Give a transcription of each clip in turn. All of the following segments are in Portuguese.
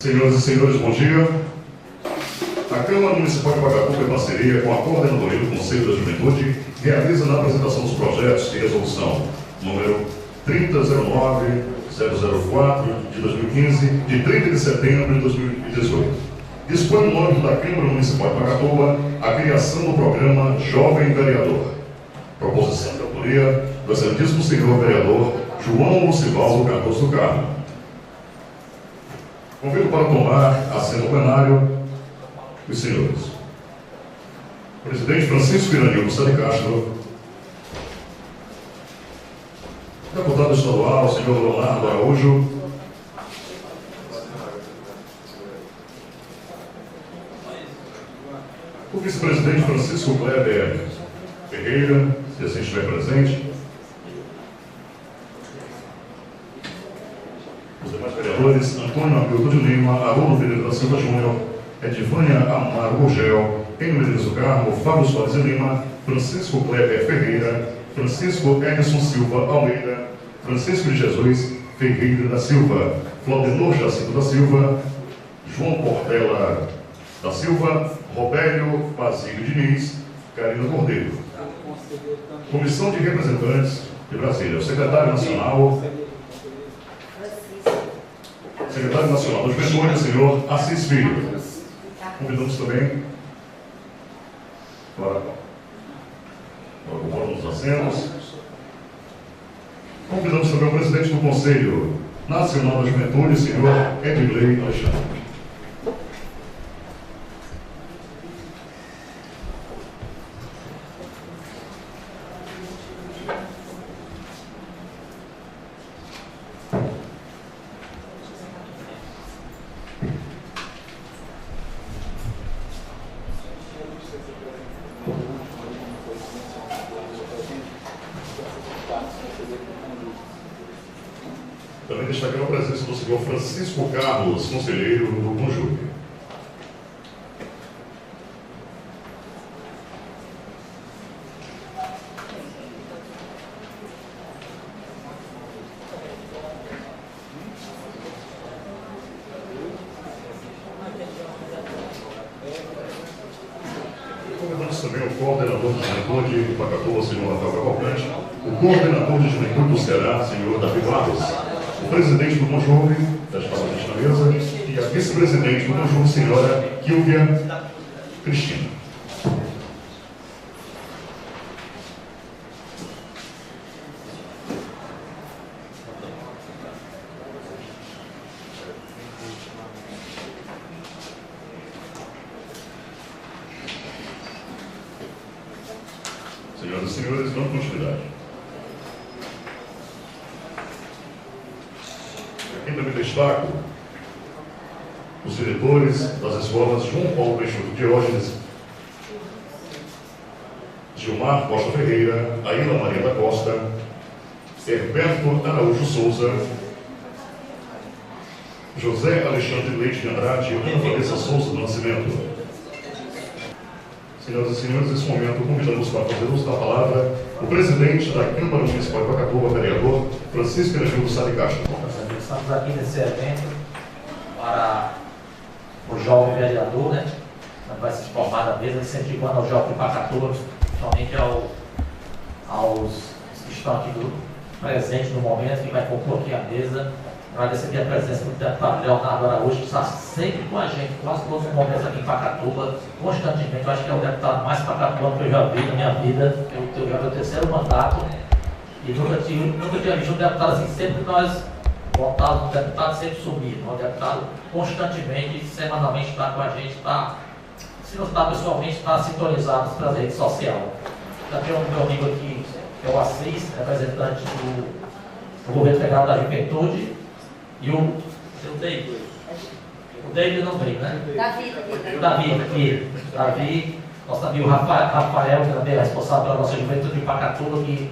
Senhoras e senhores, bom dia. A Câmara Municipal de Pacatuba, em parceria com a Coordenadoria do Conselho da Juventude, realiza na apresentação dos projetos de resolução número 3009-004 de 2015, de 30 de setembro de 2018. Dispõe no âmbito da Câmara Municipal de Pacatuba a criação do programa Jovem Vereador. Proposição de autoria do excelentíssimo senhor vereador João Lucivaldo Cardoso do Carmo. Convido para tomar assento no plenário os senhores presidente Francisco Iranildo Sá de Castro, deputado estadual senhor Leonardo Araújo, o vice-presidente Francisco Kleber Ferreira, se assim estiver presente, os demais vereadores Antônio Hamilton de Lima, Haroldo Pereira da Silva Júnior, Edivânia Amaro Gurgel, Enio Medeiros do Carmo, Fábio Soares de Lima, Francisco Kleber Ferreira, Francisco Edson Silva Almeida, Francisco de Jesus Ferreira da Silva, Claudenor Jacinto da Silva, João Portela da Silva, Robélio Basílio Diniz, Carina Cordeiro. Comissão de Representantes de Brasília, o secretário nacional da Juventude, senhor Assis Filho. Convidamos também para ocupar os assentos. Convidamos também o presidente do Conselho Nacional da Juventude, senhor Edgley Alexandre. Também destacando a presença do senhor Francisco Carlos, conselheiro do Conjunto. Convidamos também o coordenador de juventude de Pacatuba, senhor Rafael Cavalcante, o coordenador de juventude do Ceará, senhor Davi Barros, o presidente do Conjunto, está presente na mesa, e a vice-presidente do Conjunto, senhora Kilvia Cristina. Senhoras e senhores, dando continuidade. Aqui também destaco os diretores das escolas João Paulo Peixoto Diógenes, Gilmar Costa Ferreira, Aila Maria da Costa, Herberto Araújo Souza, José Alexandre Leite de Andrade e Ana Vanessa Souza do Nascimento. Senhoras e senhores, nesse momento convidamos para fazer uso da palavra o presidente da Câmara Municipal de Pacatuba, vereador Francisco Iranildo Sá de Castro. Estamos aqui nesse evento para o jovem vereador, né? Vai se formar da mesa, incentivando ao jovem de Pacatuba, principalmente aos que estão aqui presentes no momento, que vai compor aqui a mesa. Agradecer aqui a presença do deputado Leonardo Araújo, que está sempre com a gente, quase todos os momentos aqui em Pacatuba, constantemente. Eu acho que é o deputado mais pacatuano que eu já vi na minha vida. Eu já vi o terceiro mandato e nunca tinha visto um deputado assim. Sempre nós voltávamos no deputado, sempre sumido. O deputado constantemente, semanalmente está com a gente, se não está pessoalmente, está sintonizado para as redes sociais. Já tem um meu amigo aqui, que é o Assis, representante do Governo Federal da Juventude. E o David. O David não veio, né? Davi, nosso amigo Rafael, que também é responsável pela nossa juventude de Pacatuba, que,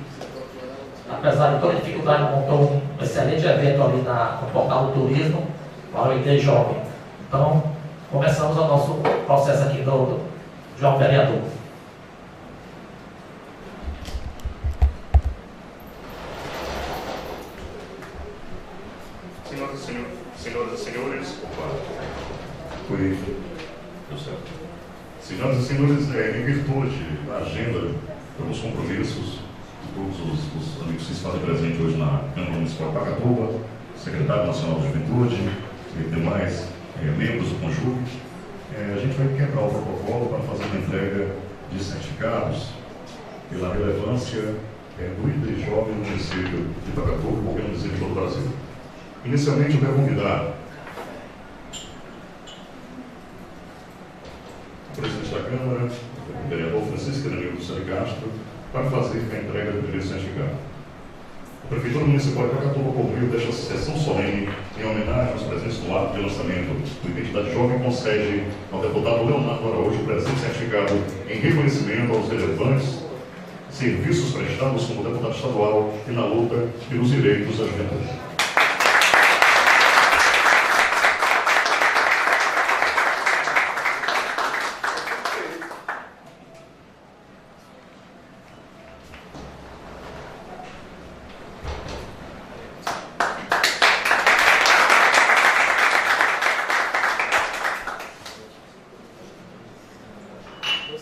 apesar de toda a dificuldade, montou um excelente evento ali no Portal do Turismo, para o ID Jovem. Então, começamos o nosso processo aqui do João Vereador. Senhoras e senhores, Foi. Deu certo. Senhoras e senhores, em virtude da agenda, alguns compromissos de todos os amigos que se fazem presente hoje na Câmara Municipal de Pacatuba, secretário nacional de Juventude e demais membros do Conjugue, a gente vai quebrar o protocolo para fazer uma entrega de certificados pela relevância do líder jovem no município de Pacatuba, porque é um município de todo o Brasil. Inicialmente, eu quero convidar o presidente da Câmara, o vereador Francisco Danilo Castro, para fazer a entrega do primeiro certificado. A Prefeitura Municipal de Pacatuba, por meio desta sessão solene, em homenagem aos presentes no ato de lançamento do Identidade Jovem, concede ao deputado Leonardo Araújo o presente certificado em reconhecimento aos relevantes serviços prestados como deputado estadual e na luta pelos direitos da juventude.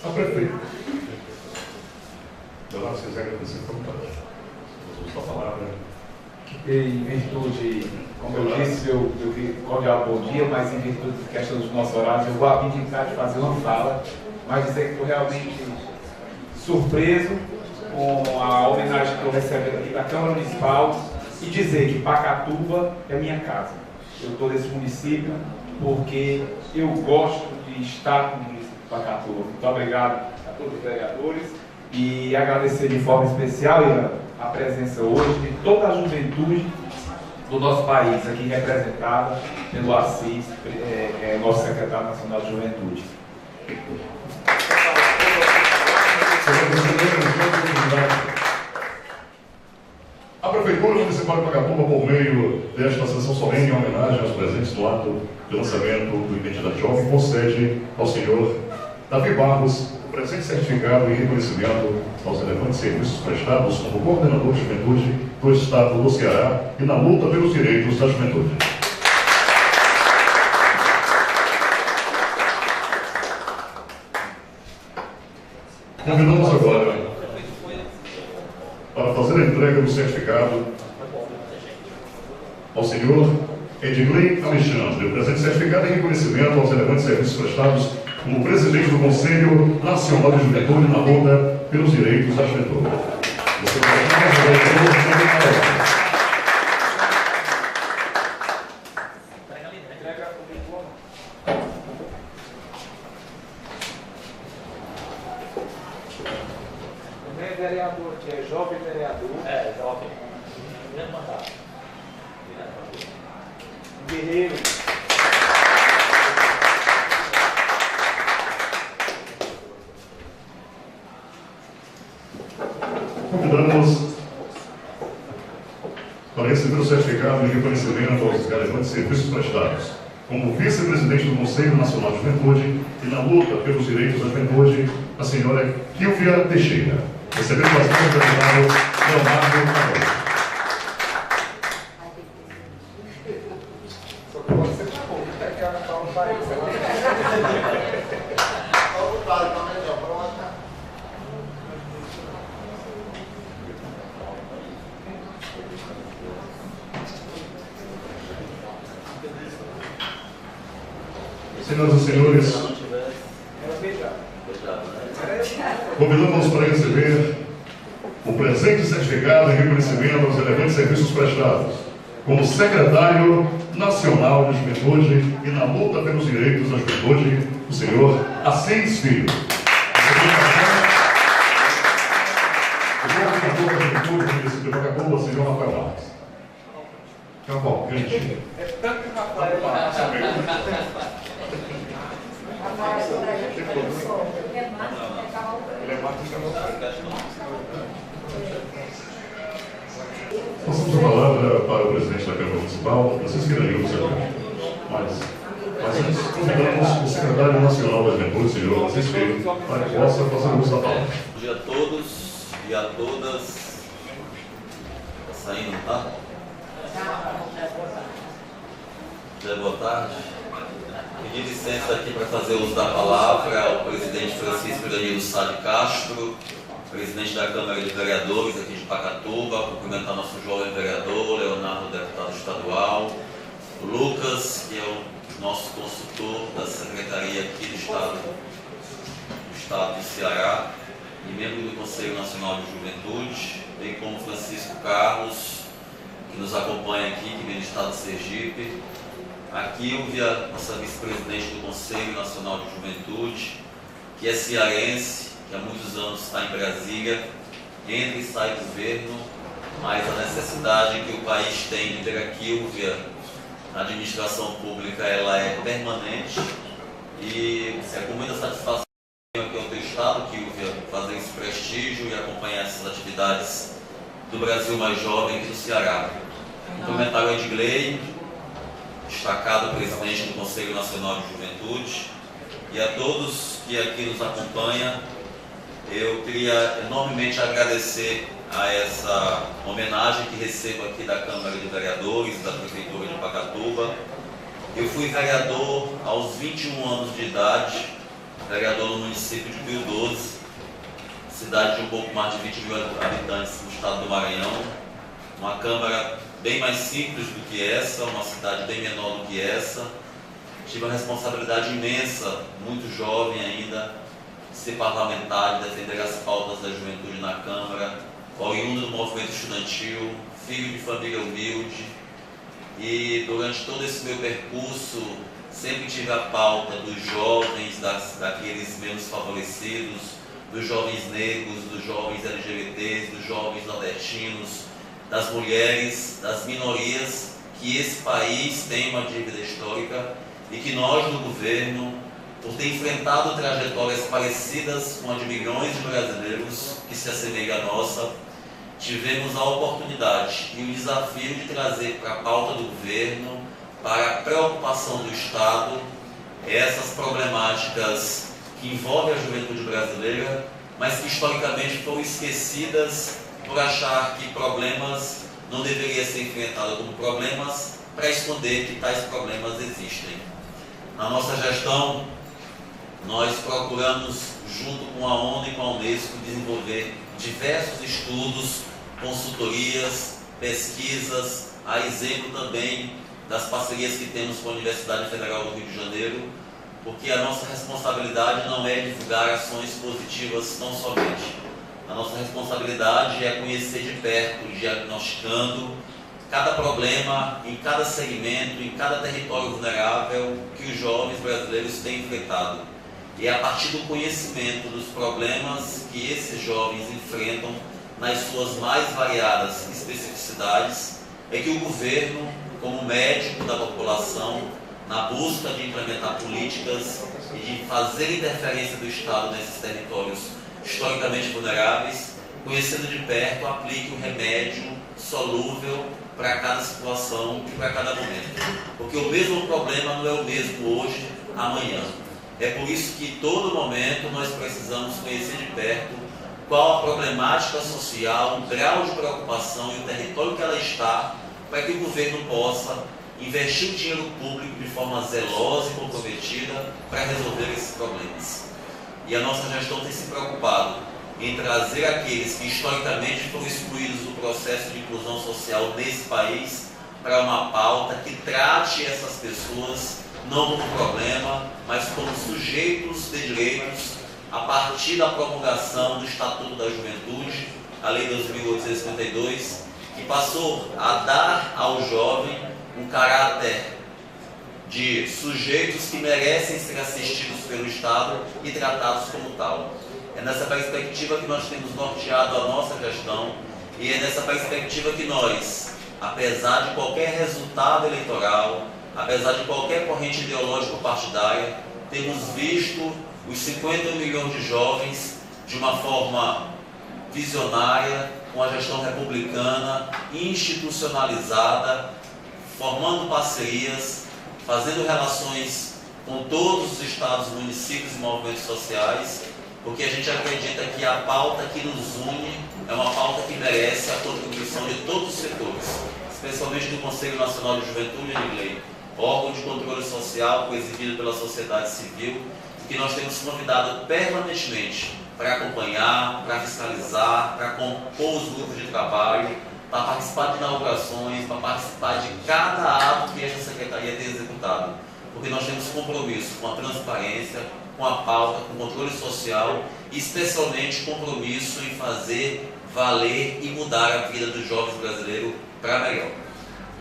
A prefeita. Leonardo, se quiser agradecer, fica à vontade. Uso a palavra. Em virtude, como eu disse, eu vi cordial bom dia, mas em virtude da questão dos nossos horários, eu vou abdicar de fazer uma fala, mas dizer que estou realmente surpreso com a homenagem que estou recebendo aqui da Câmara Municipal e dizer que Pacatuba é minha casa. Eu estou nesse município porque eu gosto de estar com o município de Pacatuba. Muito obrigado a todos os vereadores e agradecer de forma especial a presença hoje de toda a juventude do nosso país, aqui representada pelo Assis, nosso secretário nacional de Juventude. A Prefeitura Municipal de Pacatuba, por meio desta sessão solene em homenagem aos presentes no ato de lançamento do Identidade Jovem, concede ao senhor Davi Barros o presente certificado em reconhecimento aos relevantes serviços prestados como coordenador de juventude do Estado do Ceará e na luta pelos direitos da juventude. Convidamos agora para fazer a entrega do certificado ao senhor Edgley Alexandre, o presente certificado em reconhecimento aos relevantes serviços prestados como presidente do Conselho Nacional de Juventude na luta pelos direitos da juventude. Não é vereador, que é jovem vereador. É, jovem. Primeiro mandato. Guerreiro. Convidamos para receber o certificado de reconhecimento aos relevantes serviços prestados como vice-presidente do Conselho Nacional de Juventude e na luta pelos direitos da juventude, a senhora Kilvia Teixeira. Recebendo as mãos do deputado Leonardo Araújo. Só que você tá bom, que a cara fala para isso. Senhoras e senhores, convidamos para receber o presente certificado em reconhecimento aos relevantes serviços prestados como secretário nacional de juventude e na luta pelos direitos da juventude, o senhor Assis Filho. O governador da juventude do município de Pacatuba, o senhor Rafael Marques. Cavalcante. É tanto que Rafael Marques. Passamos a palavra para o presidente da Câmara Municipal, Francisco Danilo Mas antes, convidamos o secretário nacional da Juventude, senhor Francisco Filho, para que possa fazer uso da palavra. Bom dia a todos e a todas. Está saindo, tá? Já é boa tarde. pedir licença aqui para fazer uso da palavra ao presidente Francisco Danilo Sá de Castro, presidente da Câmara de Vereadores aqui de Pacatuba, cumprimentar nosso jovem vereador, Leonardo, deputado estadual, o Lucas, que é o nosso consultor da Secretaria aqui do Estado do Ceará, e membro do Conselho Nacional de Juventude, bem como Francisco Carlos, que nos acompanha aqui, que vem do Estado de Sergipe, a Kílvia, nossa vice-presidente do Conselho Nacional de Juventude, que é cearense, que há muitos anos está em Brasília, entra e sai do governo, mas a necessidade que o país tem de ter a Kílvia na administração pública, ela é permanente, e é com muita satisfação aqui ao teu Estado, Kílvia, fazer esse prestígio e acompanhar essas atividades do Brasil mais jovem aqui do Ceará. Cumprimentar o Edgley, destacado presidente do Conselho Nacional de Juventude, e a todos que aqui nos acompanham. Eu queria enormemente agradecer a essa homenagem que recebo aqui da Câmara de Vereadores, da Prefeitura de Pacatuba. Eu fui vereador aos 21 anos de idade, vereador no município de Pio Doce, cidade de um pouco mais de 20 mil habitantes no estado do Maranhão, uma Câmara bem mais simples do que essa, uma cidade bem menor do que essa. Tive uma responsabilidade imensa, muito jovem ainda, de ser parlamentar, de defender as pautas da juventude na Câmara, oriundo do movimento estudantil, filho de família humilde, e durante todo esse meu percurso sempre tive a pauta dos jovens, daqueles menos favorecidos, dos jovens negros, dos jovens LGBTs, dos jovens nordestinos, das mulheres, das minorias, que esse país tem uma dívida histórica e que nós do governo, por ter enfrentado trajetórias parecidas com a de milhões de brasileiros que se assemelham à nossa, tivemos a oportunidade e o desafio de trazer para a pauta do governo, para a preocupação do Estado, essas problemáticas que envolvem a juventude brasileira, mas que historicamente foram esquecidas por achar que problemas não deveriam ser enfrentados como problemas, para esconder que tais problemas existem. Na nossa gestão, nós procuramos, junto com a ONU e com a Unesco, desenvolver diversos estudos, consultorias, pesquisas, a exemplo também das parcerias que temos com a Universidade Federal do Rio de Janeiro, porque a nossa responsabilidade não é divulgar ações positivas tão somente. A nossa responsabilidade é conhecer de perto, diagnosticando cada problema, em cada segmento, em cada território vulnerável que os jovens brasileiros têm enfrentado. E é a partir do conhecimento dos problemas que esses jovens enfrentam nas suas mais variadas especificidades, é que o governo, como médico da população, na busca de implementar políticas e de fazer interferência do Estado nesses territórios historicamente vulneráveis, conhecendo de perto, aplique um remédio solúvel para cada situação e para cada momento. Porque o mesmo problema não é o mesmo hoje, amanhã. É por isso que, todo momento, nós precisamos conhecer de perto qual a problemática social, o grau de preocupação e o território que ela está, para que o governo possa investir o dinheiro público de forma zelosa e comprometida para resolver esses problemas. E a nossa gestão tem se preocupado em trazer aqueles que historicamente foram excluídos do processo de inclusão social nesse país para uma pauta que trate essas pessoas não como problema, mas como sujeitos de direitos a partir da promulgação do Estatuto da Juventude, a Lei 2.852, que passou a dar ao jovem um caráter de sujeitos que merecem ser assistidos pelo Estado e tratados como tal. É nessa perspectiva que nós temos norteado a nossa gestão e é nessa perspectiva que nós, apesar de qualquer resultado eleitoral, apesar de qualquer corrente ideológico-partidária, temos visto os 50 milhões de jovens de uma forma visionária, com a gestão republicana, institucionalizada, formando parcerias, fazendo relações com todos os estados, municípios e movimentos sociais, porque a gente acredita que a pauta que nos une é uma pauta que merece a contribuição de todos os setores, especialmente do Conselho Nacional de Juventude, Edgley, órgão de controle social presidido pela sociedade civil, que nós temos convidado permanentemente para acompanhar, para fiscalizar, para compor os grupos de trabalho, para participar de inaugurações, para participar de cada ato que esta secretaria tem executado. Porque nós temos compromisso com a transparência, com a pauta, com o controle social e especialmente compromisso em fazer valer e mudar a vida dos jovens brasileiros para melhor.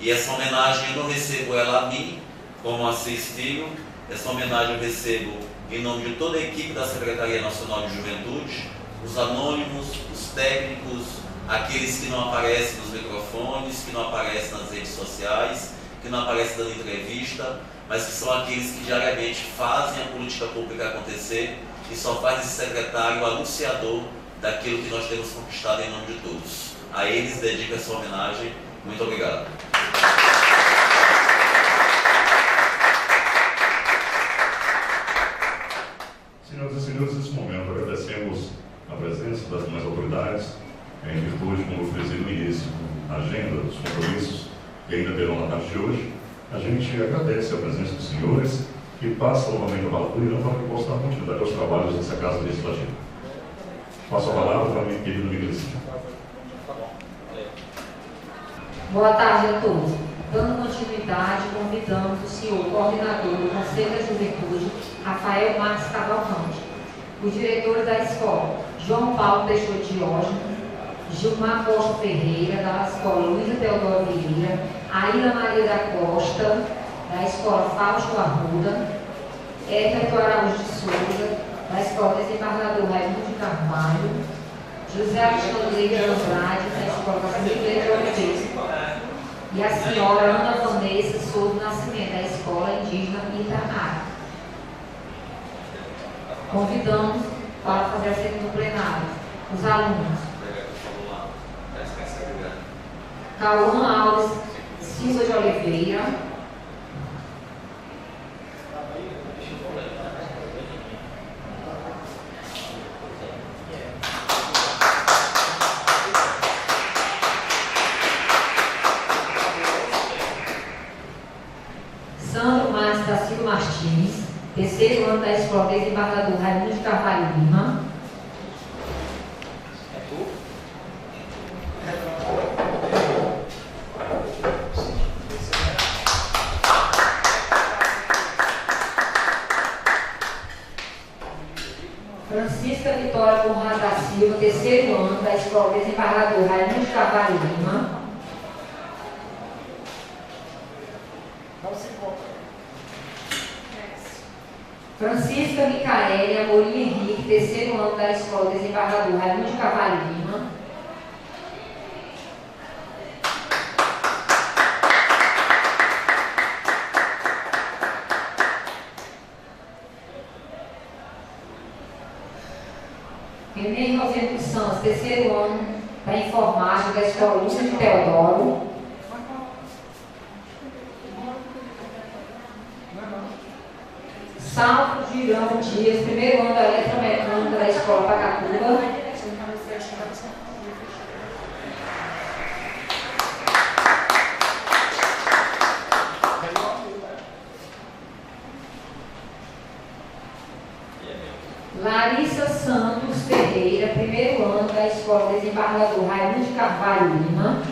E essa homenagem eu não recebo ela a mim, como Assis Filho, essa homenagem eu recebo em nome de toda a equipe da Secretaria Nacional de Juventude, os anônimos, os técnicos, aqueles que não aparecem nos microfones, que não aparecem nas redes sociais, que não aparecem dando entrevista, mas que são aqueles que diariamente fazem a política pública acontecer e só faz esse secretário o anunciador daquilo que nós temos conquistado em nome de todos. A eles dedico essa homenagem. Muito obrigado. Senhoras e senhores, nesse momento agradecemos a presença das demais autoridades, em virtude, como eu fiz no início, a agenda dos compromissos que ainda terão na tarde de hoje. A gente agradece a presença dos senhores e passa novamente a palavra do Irã para que possa dar continuidade aos trabalhos dessa Casa Legislativa. Passo a palavra para a minha querida Miguelzinha. Boa tarde a todos. Dando continuidade, convidamos o senhor coordenador do Conselho da Juventude, Rafael Marques Cavalcante, os diretores da escola, João Paulo Peixoto Diógenes, Gilmar Costa Ferreira, da escola Luísa Teodoro Vieira, Aida Maria da Costa, da escola Fausto Arruda, Hérito Araújo de Souza, da escola Desembargador Raimundo de Carvalho, José Alexandre de Andrade, da escola Brasileira de Oliveira, e a senhora Ana Vanessa Souza Nascimento, da escola indígena Itamar. Convidamos para fazer a segunda plenária os alunos Cauã Alves Silva de Oliveira, Sandro Márcio da Silva Martins, terceiro ano da escola Desembargador Raimundo de Carvalho Lima, Francisca Vitória Conrado da Silva, terceiro ano da escola Desembargador Raimundo de Carvalho Lima, Francisca Micaélia Amorim Henrique, terceiro ano da escola Desembargador Raimundo de Carvalho Lima, Renê Rosendo Santos, terceiro ano da informática da escola Lúcia de Teodoro, Salvo Girão Dias, primeiro ano da eletromecânica da escola Pacatuba, Larissa Santos Ferreira, primeiro ano da escola Desembargador Raimundo de Carvalho Lima,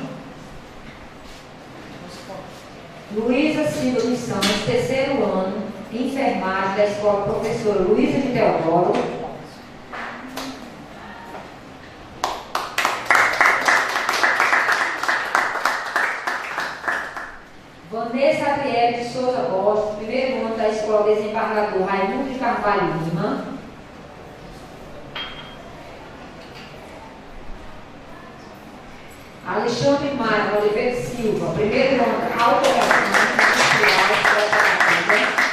Luísa Silva dos Santos, terceiro ano, enfermagem da escola Professora Luísa de Teodoro, Vanessa Adriele de Souza Borges, primeiro ano da escola Desembargador Raimundo de Carvalho Lima, Alexandre Mário Oliveira Silva, primeiro ano da Automação Industrial da escola Pacatuba,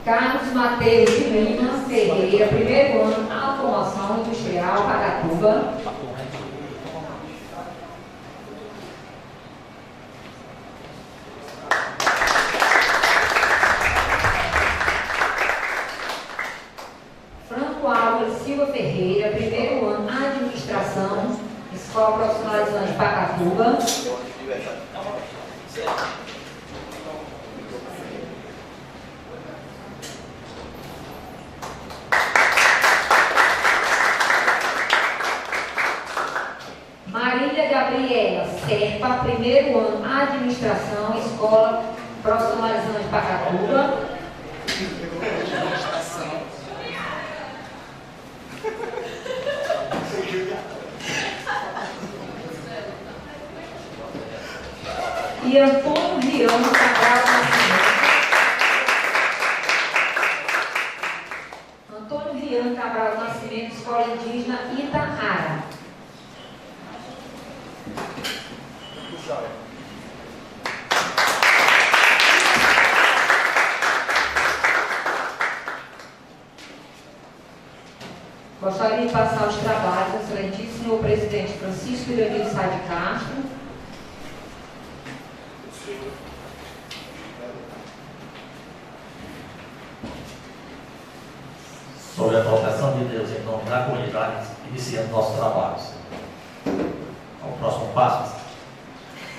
Carlos Mateus de Lima Ferreira, primeiro ano, Automação Industrial, Pacatuba. Franco Álvares Silva Ferreira, primeiro ano, Profissionalizante Pacatuba. Marília Gabriela Serpa, primeiro ano, Administração, Escola Profissionalizante Pacatuba. E Antônio Riano Cabral Nascimento. Antônio Riano Cabral Nascimento, Escola Indígena Itahara. Gostaria de passar os trabalhos ao excelentíssimo senhor presidente Francisco Iranildo Sá de Castro. Sobre a proteção de Deus em nome da comunidade, iniciando nossos trabalhos. Ao próximo passo.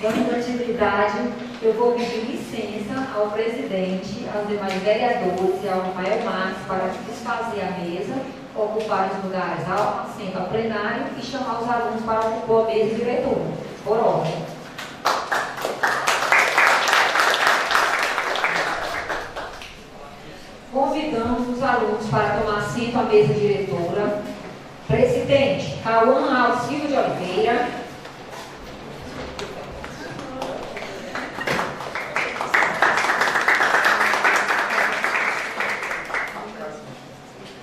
Dando continuidade, eu vou pedir licença ao presidente, aos demais vereadores e ao Rafael Marques para desfazer a mesa, ocupar os lugares ao assento ao plenário e chamar os alunos para ocupar a mesa diretora, por ordem. Convidamos os alunos para tomar assento à mesa diretora. Presidente, Cauã Alves Silva de Oliveira.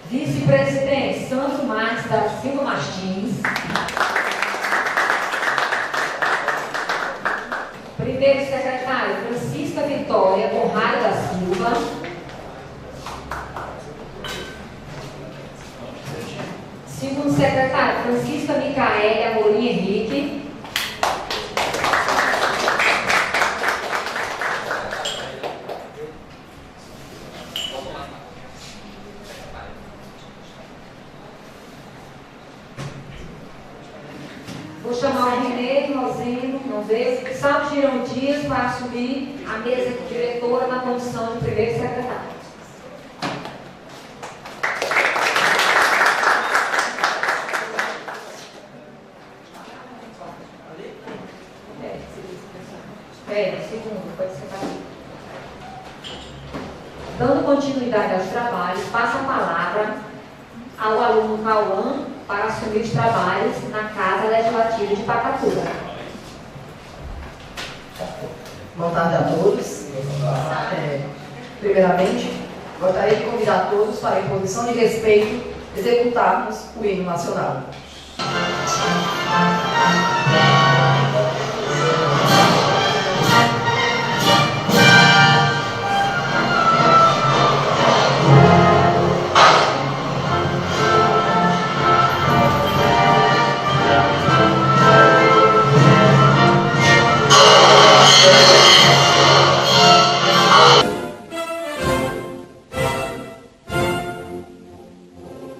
Vice-presidente, Santo Marques da Silva Martins. Primeiro secretário, Francisca Vitória Conrado da Silva. Segundo secretário, Francisca Micaele Amorim Henrique. Vou chamar o Renê, Rosendo, não veio, Salvo Girão Dias para assumir a mesa de diretora na condição de primeiro secretário. Segundo, pode ser para dando continuidade aos trabalhos, passa a palavra ao aluno Cauã para assumir os trabalhos na Casa Legislativa de Pacatuba. Boa tarde a todos. Primeiramente, gostaria de convidar todos para, em posição de respeito, executarmos o hino nacional.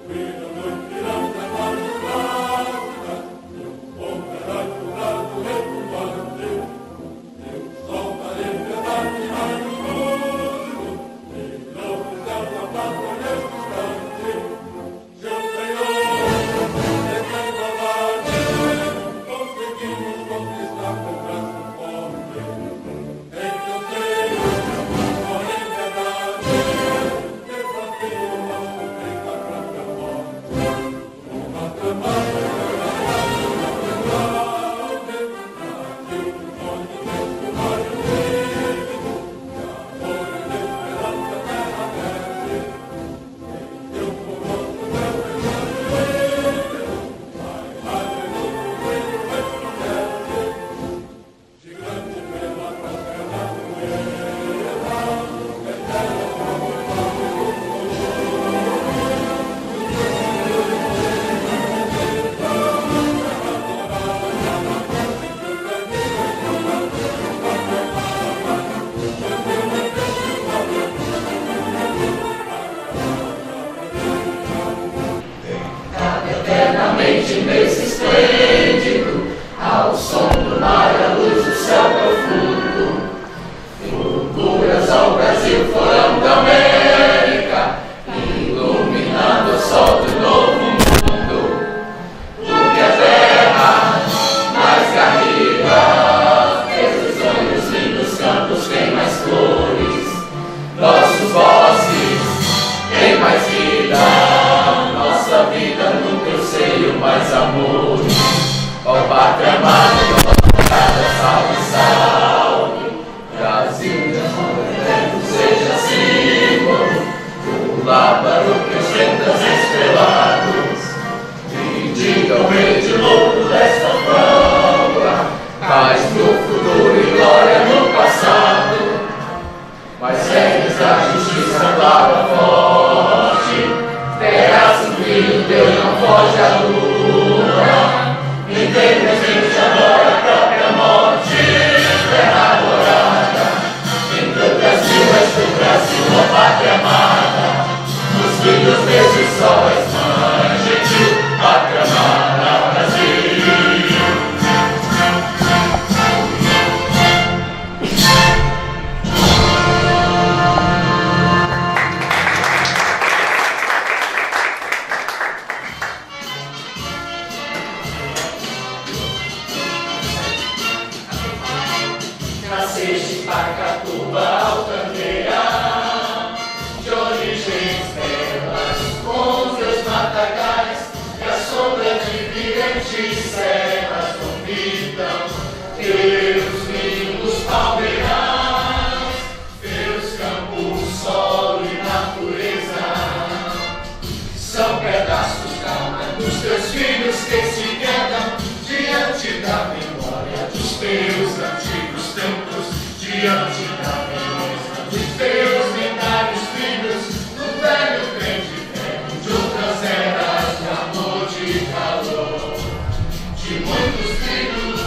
We're the pátria amada, salve, salve. Brasil de amor eterno seja símbolo do lábaro que ostenta os estrelados. Indica o verde louco desta prova, paz no futuro e glória no passado. Mas regras da justiça clara forte, terra subindo, Deus não foge à luta. Independente adora a própria morte, terra adorada. Entre o Brasil, és do Brasil, ó pátria amada. Os filhos desse sol és mãe gentil, pátria amada, Brasil. Nasceste em Pacatuba, altaneira, de origens belas, com os teus matagais, e a sombra de brilhantes serras convidam teus lindos palmeirais, teus campos, solo e natureza, são pedaços da alma dos teus filhos que se quedam diante da memória dos teus antigos templos, diante da beleza dos teus lendários filhos, do velho trem de ferro, de outras eras de amor, de calor, de muitos filhos.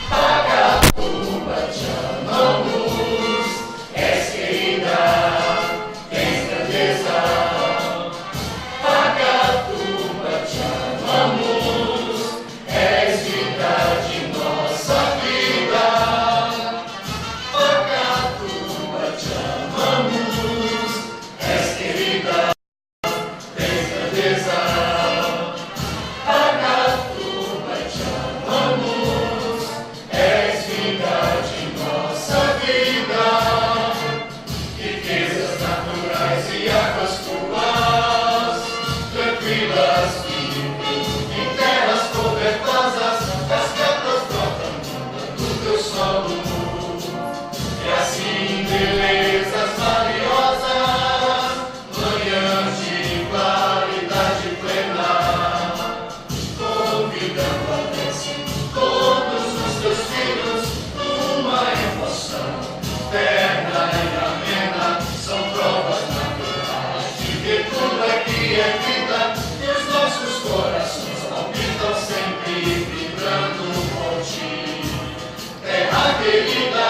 Pacatuba, te amamos, és querida, tens grandeza. Pacatuba, te amamos, és vida de nossa vida. Pacatuba, te amamos, és querida, tens grandeza. Pacatuba, te amamos, és vida de nossa vida. Riquezas naturais e águas puras, tranquilas vivem em terras cobertosas, as capas brotam do teu solo. E assim belezas valiosas, manhãs de claridade plena, convidando a bênção todos os teus filhos, uma emoção terna e amena, são provas naturais de que tudo aqui é vida, e os nossos corações palpitam sempre vibrando por ti, terra querida.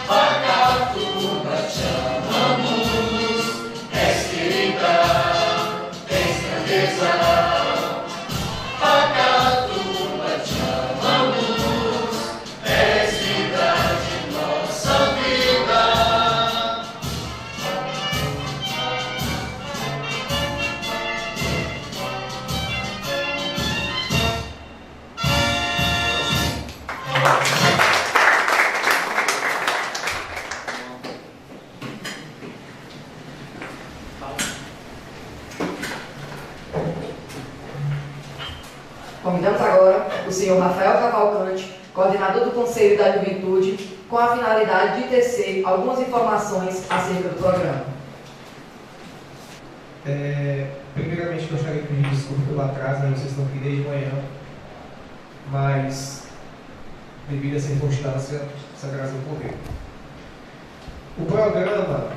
Pacatuba, te amamos, és querida, tens grandeza. Pacatuba, te amamos, és vida de nossa vida. Convidamos agora o senhor Rafael Cavalcante, coordenador do Conselho da Juventude, com a finalidade de tecer algumas informações acerca do programa. Primeiramente, gostaria de pedir desculpa pelo atraso, né? Vocês estão aqui desde manhã, mas devido a essa circunstância, essa graça ocorreu. O programa...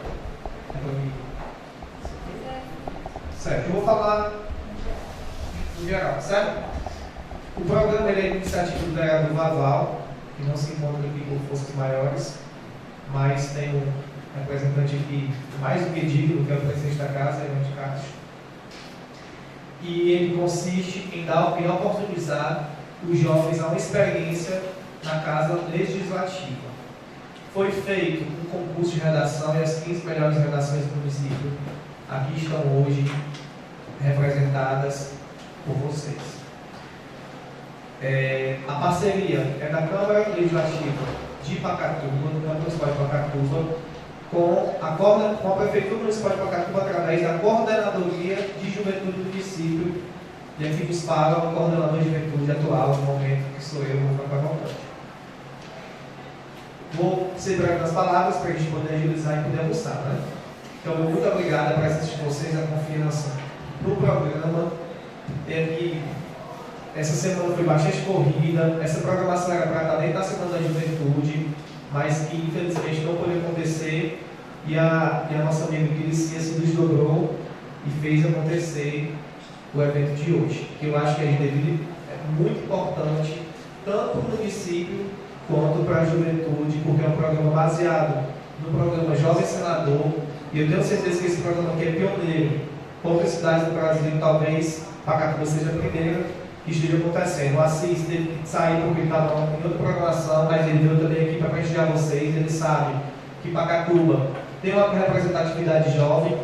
Certo, eu vou falar no geral, certo? O programa ele é iniciativa do vereador Vaval, que não se encontra aqui por forças maiores, mas tem um representante aqui mais do que digno, que é o presidente da casa, Evandro Castro. E ele consiste em oportunizar os jovens a uma experiência na casa legislativa. Foi feito um concurso de redação e as 15 melhores redações do município aqui estão hoje representadas por vocês. A parceria é da Câmara Legislativa de Pacatuba, do Câmara Municipal de Pacatuba, com a Prefeitura Municipal de Pacatuba, através da Coordenadoria de Juventude do município, e aqui dispara o coordenador de juventude ser breve nas palavras para a gente poder agilizar e poder almoçar, né? Então, muito obrigado a presença de vocês, a confiança no programa. Essa semana foi bastante corrida, essa programação era para estar dentro da Semana da Juventude, mas que infelizmente não pôde acontecer, e a nossa amiga Cristina se desdobrou e fez acontecer o evento de hoje, que eu acho que é muito importante, tanto para o município quanto para a juventude, porque é um programa baseado no programa Jovem Senador, e eu tenho certeza que esse programa aqui é pioneiro. Poucas cidades do Brasil, talvez Pacatuba seja a primeira que esteja acontecendo. O Assis teve que sair porque estava em outra programação, mas ele veio também aqui para prestigiar vocês. Ele sabe que Pacatuba tem uma representatividade jovem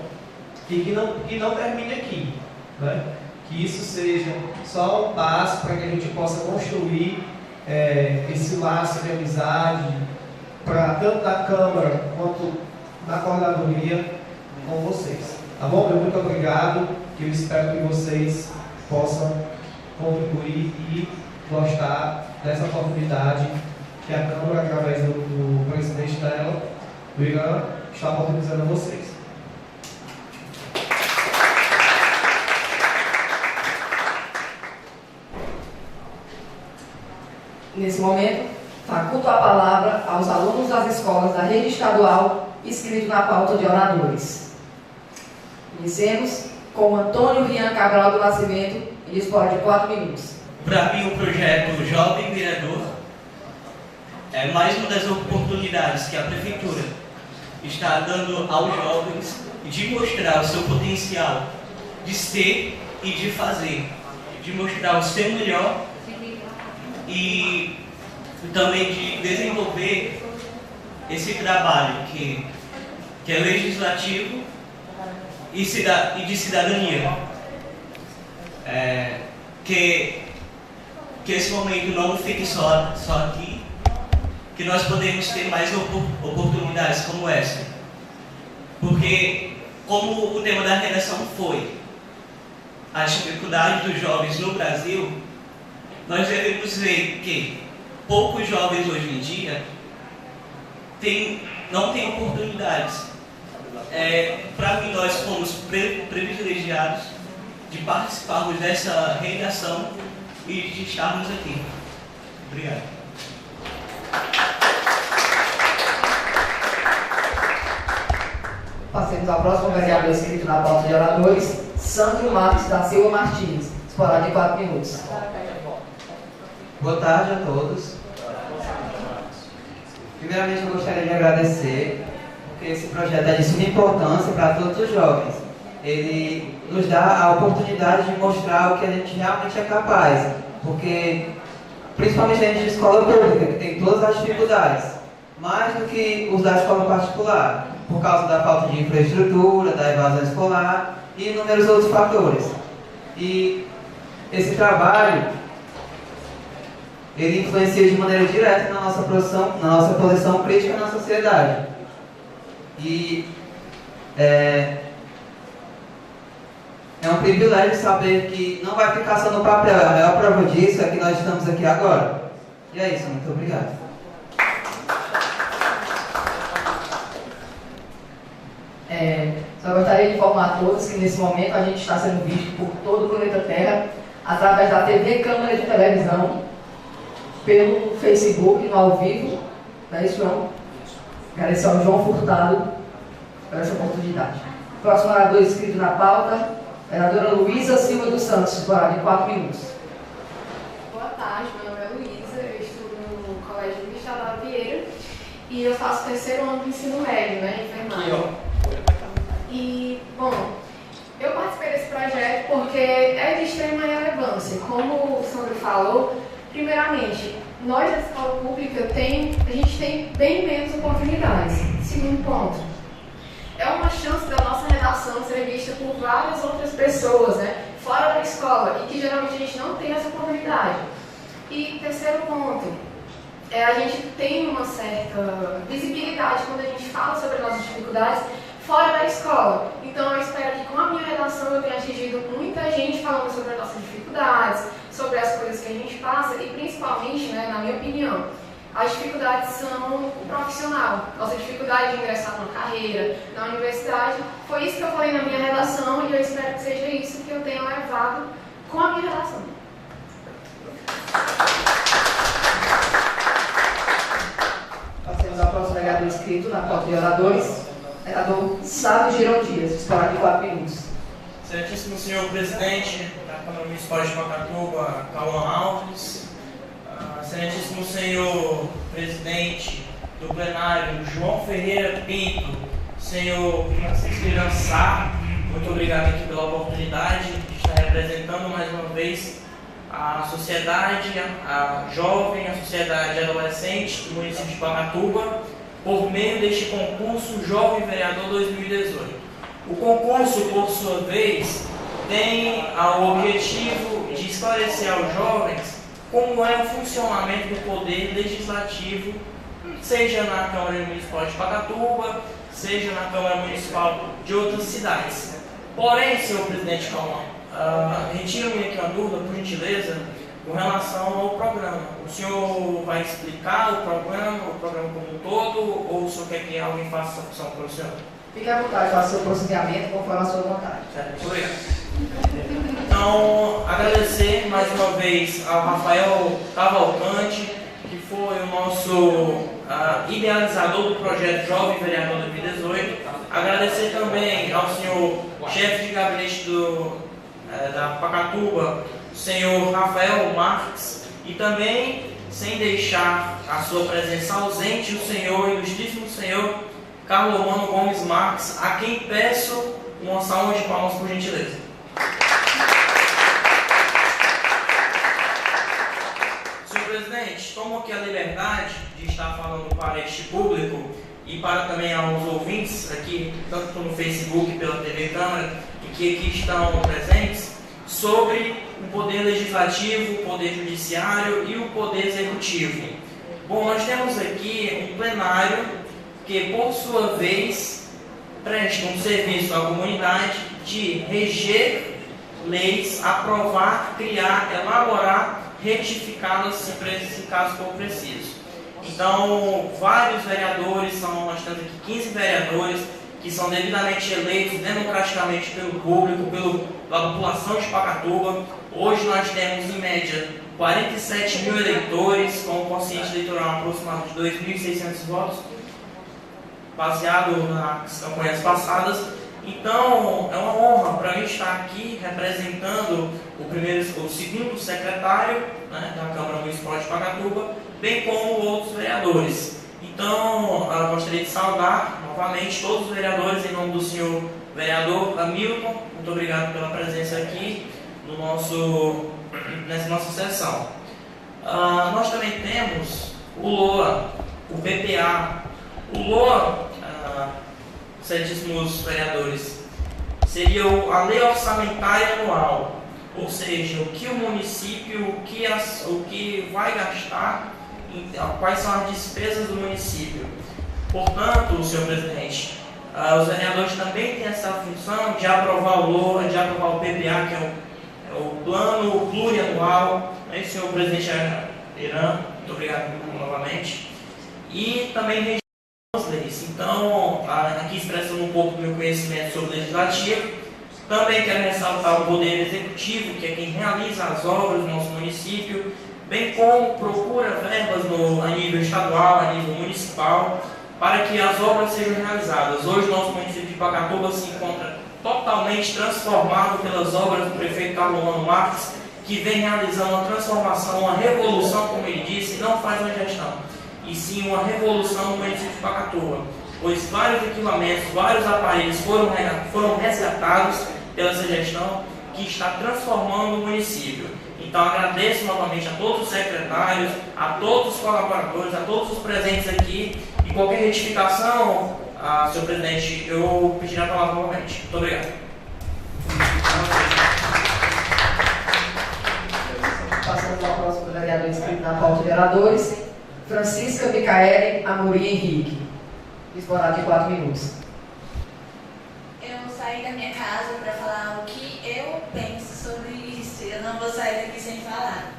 e que não termine aqui, né? Que isso seja só um passo para que a gente possa construir esse laço de amizade, tanto na Câmara quanto na coordenadoria com vocês. Tá bom? Muito obrigado, que eu espero que vocês possam contribuir e gostar dessa oportunidade que a Câmara, através do presidente dela, do Irã, está oportunizando a vocês. Nesse momento, faculto a palavra aos alunos das escolas da rede estadual inscritos na pauta de oradores. Iniciemos com Antônio Rian Cabral do Nascimento e dispõe de 4 minutos. Para mim, o projeto Jovem Vereador é mais uma das oportunidades que a Prefeitura está dando aos jovens de mostrar o seu potencial de ser e de fazer, de mostrar o seu melhor e também de desenvolver esse trabalho que é legislativo e de cidadania. Que esse momento não fique só aqui, que nós podemos ter mais oportunidades como essa. Porque, como o tema da redação foi as dificuldades dos jovens no Brasil, nós devemos ver que poucos jovens hoje em dia não têm oportunidades. Para mim, nós fomos privilegiados de participarmos dessa redação e de estarmos aqui. Obrigado. Passemos ao próximo vereador inscrito na pauta de oradores, Sandro Marques da Silva Martins. Disporá de 4 minutos. Boa tarde a todos. Primeiramente, eu gostaria de agradecer, porque esse projeto é de suma importância para todos os jovens. Ele nos dá a oportunidade de mostrar o que a gente realmente é capaz, porque, principalmente dentro de escola pública, que tem todas as dificuldades, mais do que os da escola particular, por causa da falta de infraestrutura, da evasão escolar e inúmeros outros fatores. E esse trabalho, ele influencia de maneira direta na nossa posição crítica na sociedade. E é um privilégio saber que não vai ficar só no papel. A maior prova disso é que nós estamos aqui agora. E é isso, muito obrigado. Só gostaria de informar a todos que nesse momento a gente está sendo visto por todo o planeta Terra, através da TV Câmara de Televisão, pelo Facebook, no ao vivo. Não é isso, João? Agradecer ao João Furtado por essa oportunidade. Próximo orador inscrito na pauta, vereadora Luísa Silva dos Santos, de 4 minutos. Boa tarde, meu nome é Luísa, eu estudo no Colégio Luiz Tadeu Vieira e eu faço 3º ano do ensino médio, né, enfermagem. E, bom, eu participei desse projeto porque é de extrema relevância. Como o Sandro falou, primeiramente, nós da escola pública a gente tem bem menos oportunidades. Segundo ponto, é uma chance da nossa redação ser vista por várias outras pessoas, né, fora da escola, e que geralmente a gente não tem essa oportunidade. E terceiro ponto, a gente tem uma certa visibilidade quando a gente fala sobre nossas dificuldades fora da escola. Então eu espero que com a minha redação eu tenha atingido muita gente falando sobre as nossas dificuldades, sobre as coisas que a gente passa e principalmente, né, na minha opinião, As dificuldades são o profissional. Nossa dificuldade de ingressar numa carreira, na universidade. Foi isso que eu falei na minha redação e eu espero que seja isso que eu tenha levado com a minha redação. Passemos ao próximo vereador inscrito na pauta de oradores. Vereador Sávio Girão Dias, disponibilidade de 4 minutos. Excelentíssimo senhor presidente da Câmara Municipal de Pacatuba, Cauã Alves, excelentíssimo senhor presidente do plenário, João Ferreira Pinto, senhor Francisco Irã Sá, muito obrigado aqui pela oportunidade de estar representando mais uma vez a sociedade, a jovem, a sociedade adolescente do município de Pacatuba, por meio deste concurso Jovem Vereador 2018. O concurso, por sua vez, tem o objetivo de esclarecer aos jovens como é o funcionamento do poder legislativo, seja na Câmara Municipal de Pacatuba, seja na Câmara Municipal de outras cidades. Porém, senhor presidente Cauã, retiro-me aqui uma dúvida, por gentileza, com relação ao programa. O senhor vai explicar o programa como um todo, ou o senhor quer que alguém faça essa função para o senhor? Fique à vontade, faça o seu procedimento conforme a sua vontade. Certo, muito obrigado. Então, agradecer mais uma vez ao Rafael Cavalcante, que foi o nosso idealizador do projeto Jovem Vereador 2018. Agradecer também ao senhor chefe de gabinete da Pacatuba, o senhor Rafael Marques, e também, sem deixar a sua presença ausente, o senhor ilustríssimo senhor Carlos Romano Gomes Marques, a quem peço uma salva de palmas por gentileza. Senhor presidente, tomo aqui a liberdade de estar falando para este público e para também aos ouvintes aqui, tanto no Facebook pela TV Câmara, e que aqui estão presentes, sobre o poder legislativo, o poder judiciário e o poder executivo. Bom, nós temos aqui um plenário que, por sua vez, presta um serviço à comunidade de reger leis, aprovar, criar, elaborar, retificá-las se caso for preciso. Então, vários vereadores, nós temos aqui 15 vereadores que são devidamente eleitos democraticamente pelo público, pela população de Pacatuba. Hoje nós temos, em média, 47 mil eleitores, com um quociente eleitoral aproximado de 2.600 votos, baseado nas campanhas passadas. Então, é uma honra para mim estar aqui representando o segundo secretário, né, da Câmara Municipal de Pacatuba, bem como outros vereadores. Então, eu gostaria de saudar novamente todos os vereadores em nome do senhor vereador Hamilton. Muito obrigado pela presença aqui nessa nossa sessão. Nós também temos o LOA, o PPA. O LOA, excelentíssimos vereadores, seria a lei orçamentária anual, ou seja, o que o município, o que vai gastar, quais são as despesas do município. Portanto, senhor presidente, os vereadores também têm essa função de aprovar o LOA, de aprovar o PPA, que é o plano plurianual, né, senhor presidente Irã, muito obrigado novamente, e também regir as leis. Então, aqui expressando um pouco do meu conhecimento sobre o legislativo, também quero ressaltar o poder executivo, que é quem realiza as obras no nosso município, bem como procura verbas a nível estadual, a nível municipal, para que as obras sejam realizadas. Hoje, o nosso município de Pacatuba se encontra totalmente transformado pelas obras do prefeito Carlos Romano Marques, que vem realizando uma transformação, uma revolução, como ele disse, não faz uma gestão, e sim uma revolução no município de Pacatuba, pois vários equipamentos, vários aparelhos foram resgatados pela essa gestão, que está transformando o município. Então, agradeço novamente a todos os secretários, a todos os colaboradores, a todos os presentes aqui, e qualquer retificação, senhor presidente, eu pedirei a palavra novamente. Muito obrigado. Passando ao próximo vereador inscrito na pauta de vereadores, Francisca Micaele Amorim Henrique. Disponibilidade de 4 minutos. Eu saí da minha casa para falar o que eu penso sobre isso. Eu não vou sair daqui sem falar.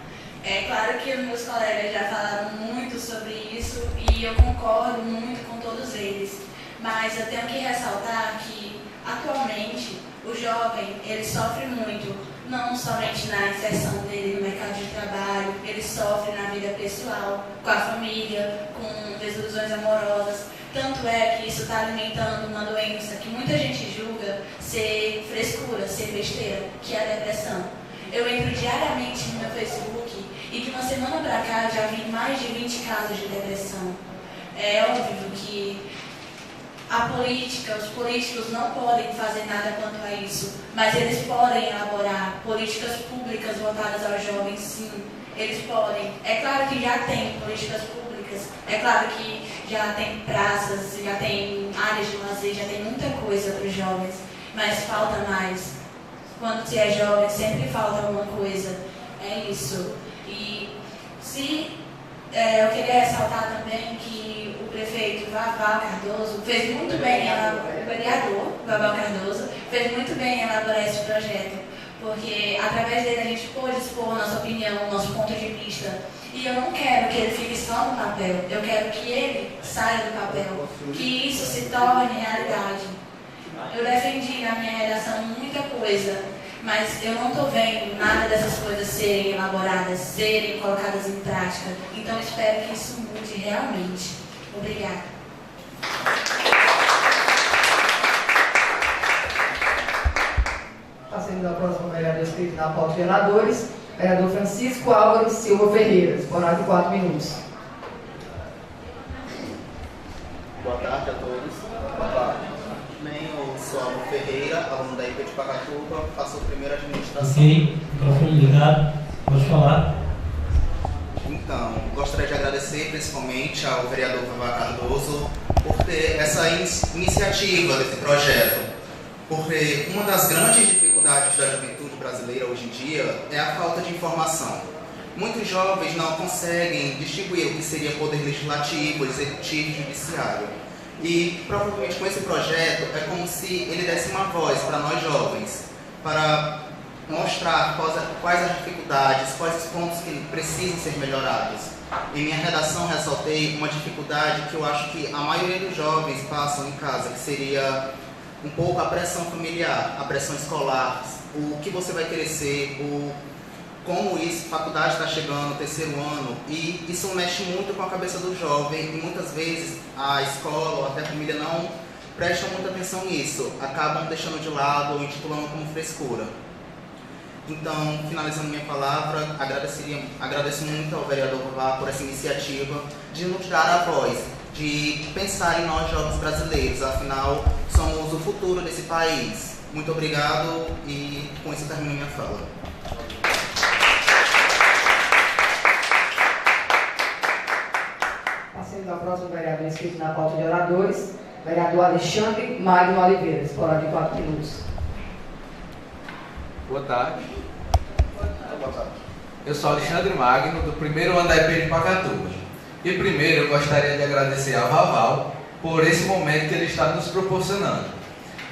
É claro que os meus colegas já falaram muito sobre isso e eu concordo muito com todos eles, mas eu tenho que ressaltar que, atualmente, o jovem, ele sofre muito, não somente na inserção dele no mercado de trabalho, ele sofre na vida pessoal, com a família, com desilusões amorosas. Tanto é que isso está alimentando uma doença que muita gente julga ser frescura, ser besteira, que é a depressão. Eu entro diariamente no meu Facebook e de uma semana para cá já vi mais de 20 casos de depressão. É óbvio que a política, os políticos não podem fazer nada quanto a isso, mas eles podem elaborar políticas públicas voltadas aos jovens, sim. Eles podem. É claro que já tem políticas públicas, é claro que já tem praças, já tem áreas de lazer, já tem muita coisa para os jovens, mas falta mais. Quando se é jovem, sempre falta alguma coisa. É isso. E se eu queria ressaltar também que o prefeito Vaval Cardoso fez muito bem, o vereador Vaval Cardoso fez muito bem em elaborar esse projeto, porque através dele a gente pôde expor nossa opinião, nosso ponto de vista. E eu não quero que ele fique só no papel, eu quero que ele saia do papel, que isso se torne realidade. Eu defendi na minha redação muita coisa, mas eu não estou vendo nada dessas coisas serem elaboradas, serem colocadas em prática. Então eu espero que isso mude realmente. Obrigada. Passando ao próximo vereador inscrito na pauta de vereadores, vereador Francisco Álvaro Silva Ferreira, disponibilidade de 4 minutos. Boa tarde a todos. Boa tarde. Eu sou Álvaro Ferreira, aluno da IP de Pacatuba, faço a primeira administração. Ok, microfone ligado, pode falar. Então, gostaria de agradecer principalmente ao vereador Vaval Cardoso por ter essa iniciativa desse projeto, porque uma das grandes dificuldades da juventude brasileira hoje em dia é a falta de informação. Muitos jovens não conseguem distinguir o que seria poder legislativo, executivo e judiciário. E provavelmente com esse projeto é como se ele desse uma voz para nós jovens, para mostrar quais as dificuldades, quais os pontos que precisam ser melhorados. Em minha redação ressaltei uma dificuldade que eu acho que a maioria dos jovens passam em casa, que seria um pouco a pressão familiar, a pressão escolar, o que você vai querer ser, como isso, faculdade está chegando, terceiro ano, e isso mexe muito com a cabeça do jovem, e muitas vezes a escola ou até a família não prestam muita atenção nisso, acabam deixando de lado ou intitulando como frescura. Então, finalizando minha palavra, agradeço muito ao vereador Vaval por essa iniciativa de nos dar a voz, de pensar em nós jovens brasileiros, afinal, somos o futuro desse país. Muito obrigado e com isso termino minha fala. Passando ao próximo vereador inscrito na pauta de oradores, vereador Alexandre Magno Oliveira, disponibilidade de 4 minutos. Boa tarde. Eu sou Alexandre Magno, do primeiro ano da IP de Pacatuba. E primeiro eu gostaria de agradecer ao Vaval por esse momento que ele está nos proporcionando.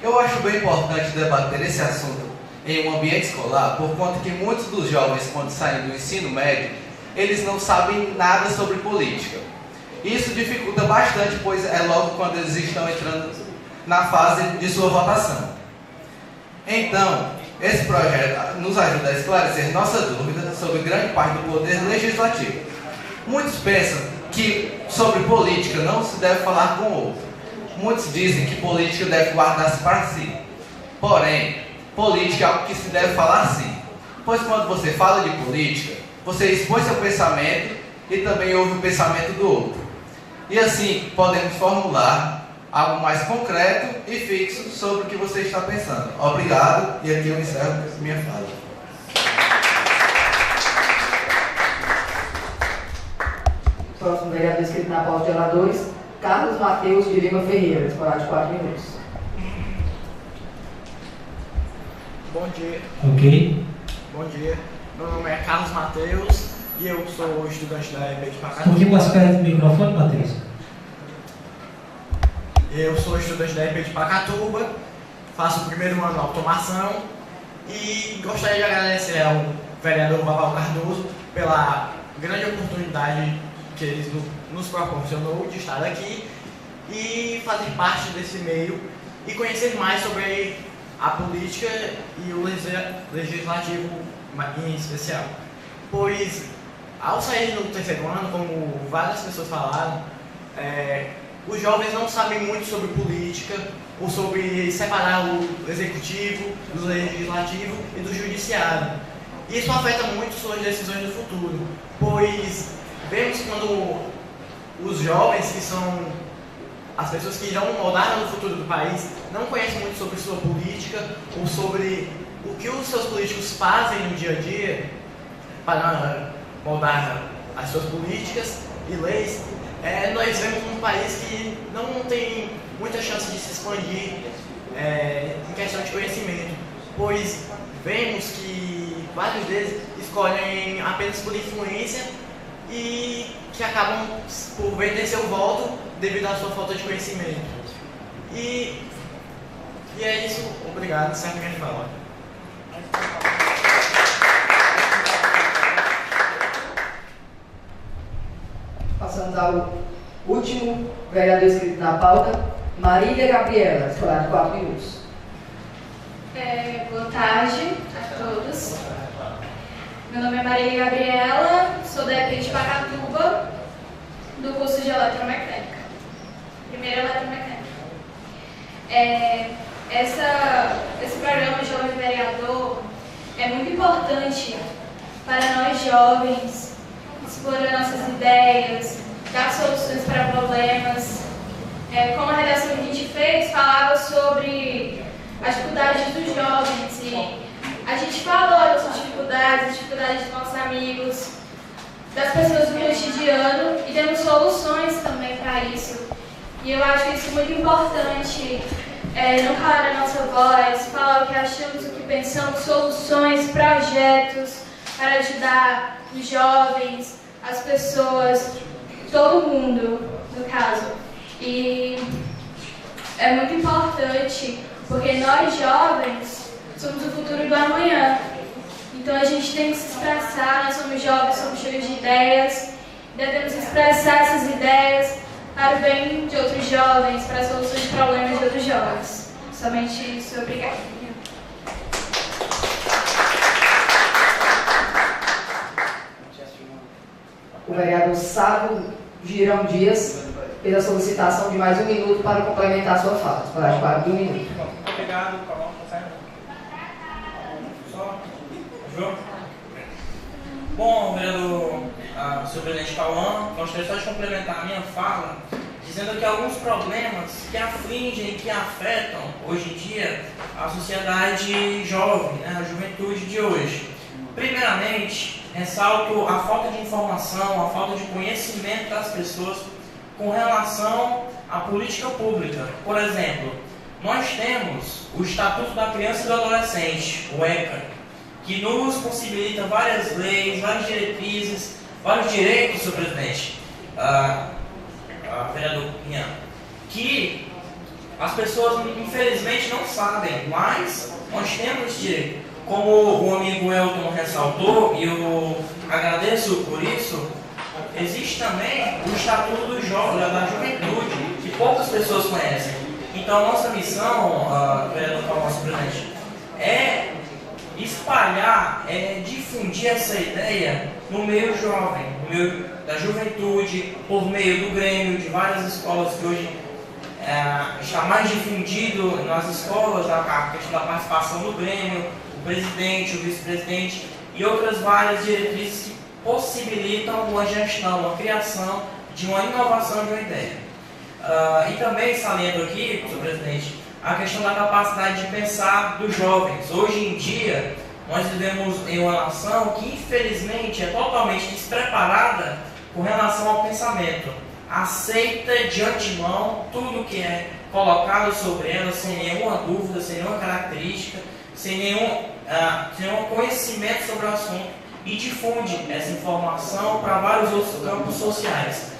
Eu acho bem importante debater esse assunto em um ambiente escolar, por conta que muitos dos jovens, quando saem do ensino médio, eles não sabem nada sobre política. Isso dificulta bastante, pois é logo quando eles estão entrando na fase de sua votação. Então, esse projeto nos ajuda a esclarecer nossa dúvida sobre grande parte do poder legislativo. Muitos pensam que sobre política não se deve falar com o outro. Muitos dizem que política deve guardar-se para si. Porém, política é algo que se deve falar sim. Pois quando você fala de política, você expõe seu pensamento e também ouve o pensamento do outro. E assim, podemos formular algo mais concreto e fixo sobre o que você está pensando. Obrigado, e aqui eu encerro minha fala. Próximo vereador inscrito na pauta de oradores, Carlos Mateus de Lima Ferreira, disponibilidade de 4 minutos. Bom dia. Ok. Bom dia. Meu nome é Carlos Mateus e eu sou estudante da EP de Pacatuba. Um pouquinho mais perto do microfone, Matheus. Eu sou estudante da EP de Pacatuba, faço o primeiro ano de automação e gostaria de agradecer ao vereador Vaval Cardoso pela grande oportunidade que eles nos proporcionou de estar aqui e fazer parte desse meio e conhecer mais sobre a política e o legislativo em especial. Pois, ao sair do terceiro ano, como várias pessoas falaram, os jovens não sabem muito sobre política ou sobre separar o executivo do legislativo e do judiciário. Isso afeta muito suas decisões no futuro, pois vemos quando os jovens, que são as pessoas que irão moldar no futuro do país, não conhecem muito sobre sua política ou sobre o que os seus políticos fazem no dia a dia para moldar as suas políticas e leis. Nós vemos um país que não tem muita chance de se expandir em questão de conhecimento, pois vemos que vários deles escolhem apenas por influência e que acabam por vender seu voto devido à sua falta de conhecimento. E é isso. Obrigado. Sempre que fala. Passamos ao último vereador inscrito na pauta, Marília Gabriela, escolar de 4 minutos. Boa tarde a todos. Meu nome é Marília Gabriela, sou da EP de Pacatuba, do curso de Eletromecânica. Primeira Eletromecânica. Esse programa Jovem Vereador é muito importante para nós jovens explorar nossas ideias, dar soluções para problemas. Como a redação que a gente fez, falava sobre as dificuldades dos jovens e a gente falou dessas dificuldades, as dificuldades dos nossos amigos, das pessoas do cotidiano e demos soluções também para isso. E eu acho isso muito importante, não calar a nossa voz, falar o que achamos, o que pensamos, soluções, projetos para ajudar os jovens, as pessoas, todo mundo, no caso. E é muito importante porque nós jovens somos o futuro do amanhã. Então a gente tem que se expressar, nós somos jovens, somos cheios de ideias, devemos expressar essas ideias para o bem de outros jovens, para a solução de problemas de outros jovens. Somente isso, obrigada. O vereador Sávio Girão Dias fez a solicitação de mais 1 minuto para complementar a sua fala. Escolar de 4 minutos. Obrigado, Paulo. João? Bom, vereador, senhor presidente Cauã, gostaria só de complementar a minha fala, dizendo que alguns problemas que afligem e que afetam hoje em dia a sociedade jovem, a juventude de hoje. Primeiramente, ressalto a falta de informação, a falta de conhecimento das pessoas com relação à política pública. Por exemplo, nós temos o Estatuto da Criança e do Adolescente, o ECA, que nos possibilita várias leis, várias diretrizes, vários direitos, senhor presidente, vereador Pinha, que as pessoas infelizmente não sabem, mas nós temos esse direito. Como o amigo Elton ressaltou, e eu agradeço por isso, existe também o Estatuto do Jovem, da Juventude, que poucas pessoas conhecem. Então, a nossa missão, vereador Paulo, presidente, é espalhar, difundir essa ideia no meio jovem, no meio da juventude, por meio do Grêmio, de várias escolas que hoje está mais difundido nas escolas, a questão da participação do Grêmio, o presidente, o vice-presidente e outras várias diretrizes que possibilitam uma gestão, uma criação de uma inovação de uma ideia. E também saliento aqui, senhor presidente, a questão da capacidade de pensar dos jovens. Hoje em dia, nós vivemos em uma nação que infelizmente é totalmente despreparada com relação ao pensamento. Aceita de antemão tudo que é colocado sobre ela sem nenhuma dúvida, sem nenhuma característica, sem nenhum conhecimento sobre o assunto e difunde essa informação para vários outros campos sociais.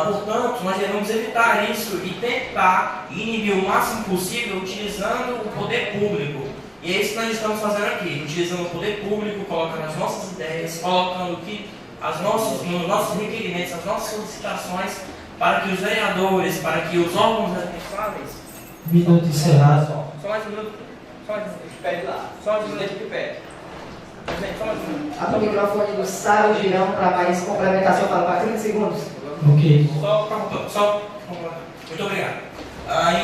Portanto, nós devemos evitar isso e tentar inibir o máximo possível utilizando o poder público, E é isso que nós estamos fazendo aqui, utilizando o poder público, colocando as nossas ideias, colocando nos nossos requerimentos, as nossas solicitações, para que os vereadores, para que os órgãos responsáveis... Minuto encerrado. Só mais um minuto. Só mais um minuto. Pede lá. Só mais um minuto que pede. Só mais um minuto. Abre o microfone do Sara Girão para mais complementação para 30 segundos. Ok. Muito obrigado.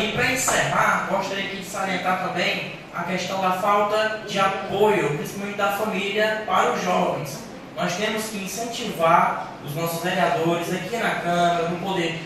E para encerrar, gostaria aqui de salientar também a questão da falta de apoio, principalmente da família, para os jovens. Nós temos que incentivar os nossos vereadores aqui na Câmara, no Poder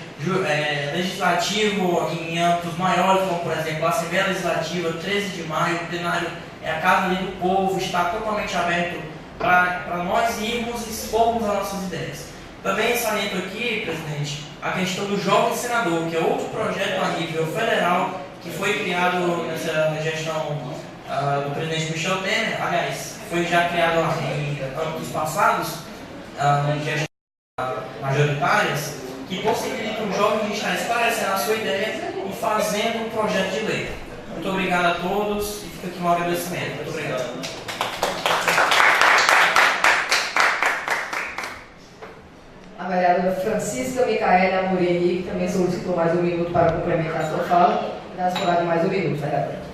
Legislativo, em âmbitos maiores, como por exemplo a Assembleia Legislativa, 13 de maio, o plenário é a Casa ali do Povo, está totalmente aberto para nós irmos e expormos as nossas ideias. Também saliento aqui, presidente, a questão do Jovem Senador, que é outro projeto a nível federal que foi criado nessa gestão do presidente Michel Temer. Aliás, foi já criado em anos passados, em gestões majoritárias, que possibilita o jovem estar esclarecendo a sua ideia e fazendo um projeto de lei. Muito obrigado a todos e fica aqui um agradecimento. Muito obrigado. A vereadora Francisca Micaela Amorim, que também solicitou mais um minuto para complementar a sua fala. Dá de mais um minuto, vereadora.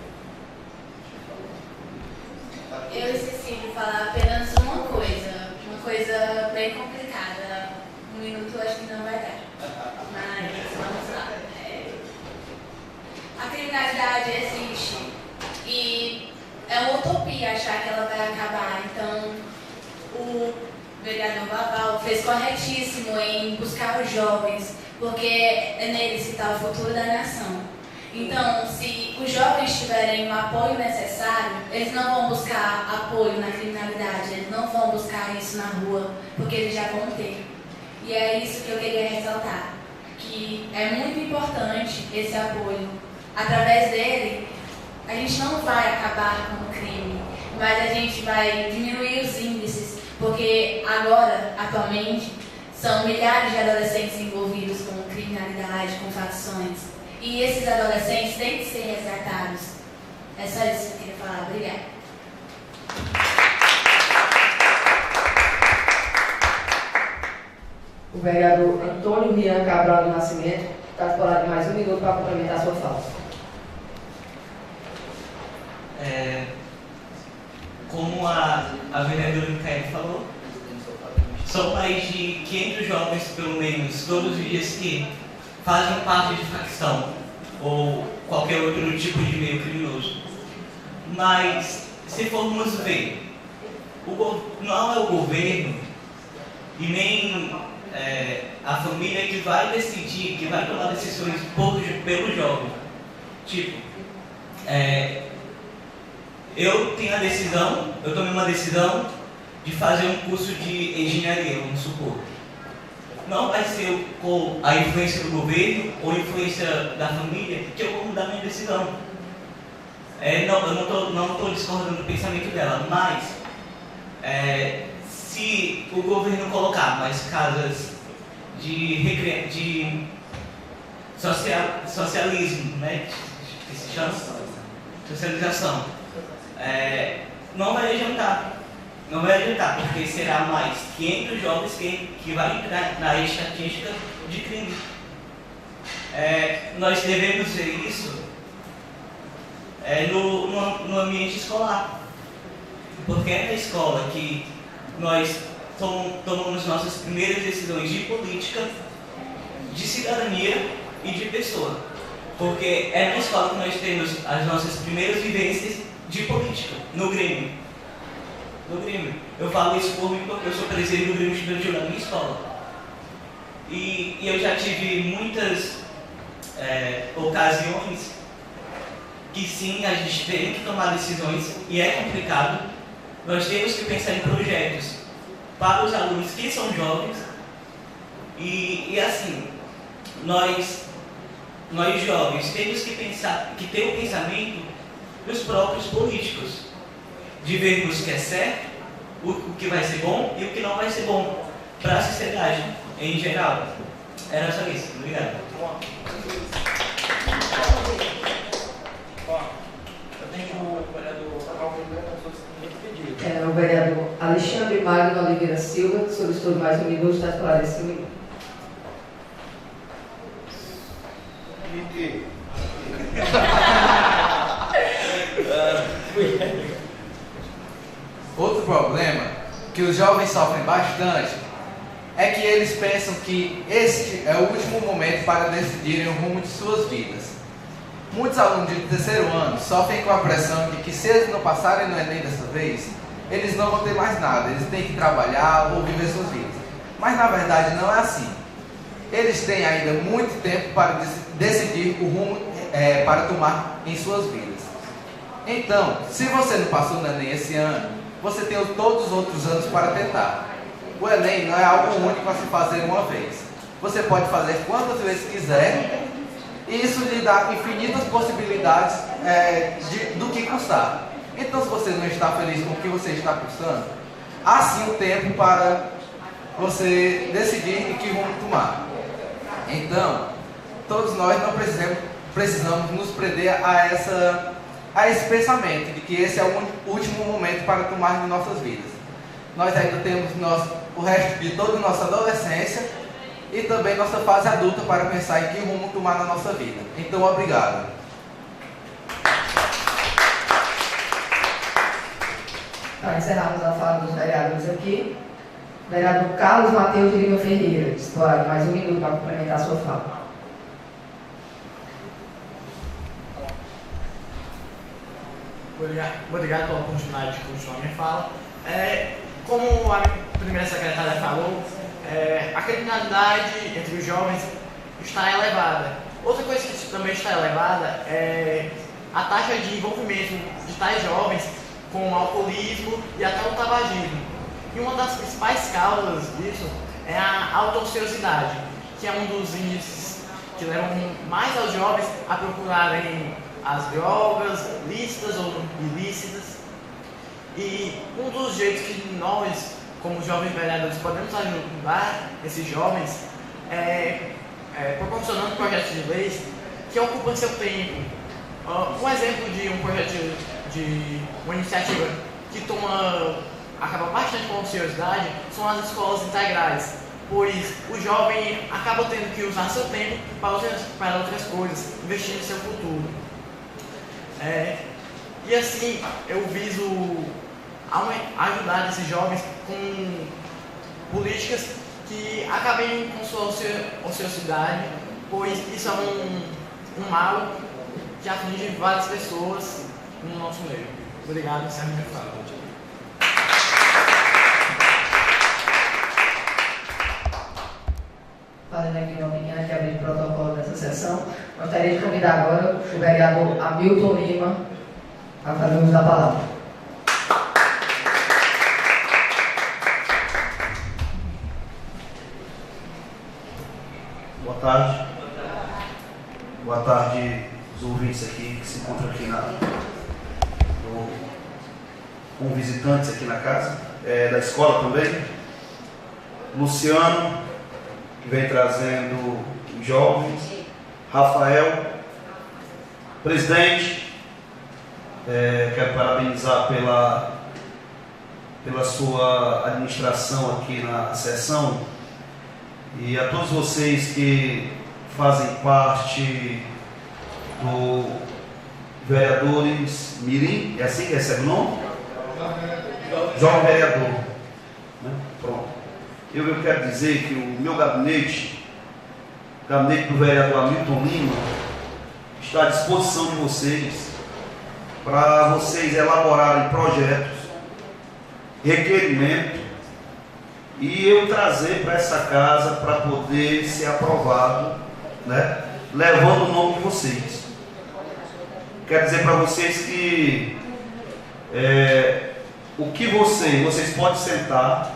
Eu esqueci de falar apenas uma coisa bem complicada. Um minuto eu acho que não vai dar. Mas vamos lá. A criminalidade existe e é uma utopia achar que ela vai acabar. Então, o vereador Vaval fez corretíssimo em buscar os jovens, porque é neles que está o futuro da nação. Então, se os jovens tiverem o apoio necessário, eles não vão buscar apoio na criminalidade, eles não vão buscar isso na rua, porque eles já vão ter. E é isso que eu queria ressaltar, que é muito importante esse apoio. Através dele, a gente não vai acabar com o crime, mas a gente vai diminuir os índices, porque agora, atualmente, são milhares de adolescentes envolvidos com criminalidade, com facções. E esses adolescentes têm que ser resgatados. É só isso que eu queria falar. Obrigada. O vereador Antônio Rian Cabral do Nascimento está disponível de mais um minuto para complementar a sua fala. Como a vereadora Micaela falou, são mais de 500 jovens, pelo menos, todos os dias que fazem parte de facção ou qualquer outro tipo de meio criminoso. Mas, se formos ver, não é o governo e nem a família que vai decidir, que vai tomar decisões pelo jovem. Tipo, eu tomei uma decisão de fazer um curso de engenharia, vamos supor. Não vai ser com a influência do governo ou a influência da família que eu vou mudar minha decisão. Eu não estou discordando do pensamento dela, mas se o governo colocar mais casas de socialismo, né, que se chama socialização, não vai adiantar. Não vai adiantar, porque será mais 500 jovens que vai entrar na estatística de crime. Nós devemos ver isso no ambiente escolar. Porque é na escola que nós tomamos nossas primeiras decisões de política, de cidadania e de pessoa. Porque é na escola que nós temos as nossas primeiras vivências de política, no Grêmio. Eu falo isso por mim porque eu sou presidente do Grêmio Estudantil na minha escola. E eu já tive muitas ocasiões que sim, a gente tem que tomar decisões e é complicado. Nós temos que pensar em projetos para os alunos que são jovens e assim, nós jovens temos que pensar, que ter o pensamento dos próprios políticos, de vermos o que é certo, o que vai ser bom e o que não vai ser bom para a sociedade em geral. Era só isso. Obrigado. Eu tenho o vereador Otávio Oliveira, as pessoas que me pediram. O vereador Alexandre Magno Oliveira Silva solicitou mais um minuto, está esclarecido. Outro problema que os jovens sofrem bastante é que eles pensam que este é o último momento para decidirem o rumo de suas vidas. Muitos alunos de terceiro ano sofrem com a pressão de que se eles não passarem no Enem dessa vez, eles não vão ter mais nada, eles têm que trabalhar ou viver suas vidas. Mas na verdade não é assim. Eles têm ainda muito tempo para decidir o rumo para tomar em suas vidas. Então, se você não passou no Enem esse ano, você tem todos os outros anos para tentar. O Enem não é algo único a se fazer uma vez. Você pode fazer quantas vezes quiser, e isso lhe dá infinitas possibilidades do que cursar. Então, se você não está feliz com o que você está cursando, há sim um tempo para você decidir em que rumo tomar. Então, todos nós não precisamos nos prender a esse pensamento de que esse é o último momento para tomar de nossas vidas. Nós ainda temos o resto de toda a nossa adolescência e também nossa fase adulta para pensar em que rumo tomar na nossa vida. Então, obrigado. Para encerrarmos a fala dos vereadores aqui, o vereador Carlos Mateus de Lima Ferreira, dispõe mais um minuto para complementar a sua fala. Obrigado pela oportunidade de continuar a minha fala. Como a primeira secretária falou, a criminalidade entre os jovens está elevada. Outra coisa que também está elevada é a taxa de envolvimento de tais jovens com o alcoolismo e até o tabagismo. E uma das principais causas disso é a autoociosidade, que é um dos índices que levam mais aos jovens a procurarem as drogas, lícitas ou ilícitas. E um dos jeitos que nós, como jovens vereadores, podemos ajudar esses jovens é proporcionando projetos de leis que ocupam seu tempo. Um exemplo de um projeto de uma iniciativa que acaba bastante com a ociosidade são as escolas integrais, pois o jovem acaba tendo que usar seu tempo para outras coisas, investir no seu futuro. E assim eu viso ajudar esses jovens com políticas que acabem com sua ociosidade, pois isso é um mal que aflige várias pessoas no nosso meio. Obrigado, essa é a minha fala. Fazendo aqui uma pequena quebra de protocolo dessa sessão, gostaria de convidar agora o vereador Hamilton Lima a fazer uso da palavra. Boa tarde. Boa tarde os ouvintes aqui que se encontram aqui com visitantes aqui na casa, da escola também. Luciano, que vem trazendo jovens. Rafael, presidente, quero parabenizar pela sua administração aqui na sessão, e a todos vocês que fazem parte do Vereadores Mirim, é assim que recebe o nome? Jovem Vereador. Né? Pronto. Eu quero dizer que o meu gabinete, o gabinete do vereador Hamilton Lima, está à disposição de vocês para vocês elaborarem projetos, requerimentos, e eu trazer para essa casa para poder ser aprovado, né, levando o nome de vocês. Quero dizer para vocês que o que vocês podem sentar,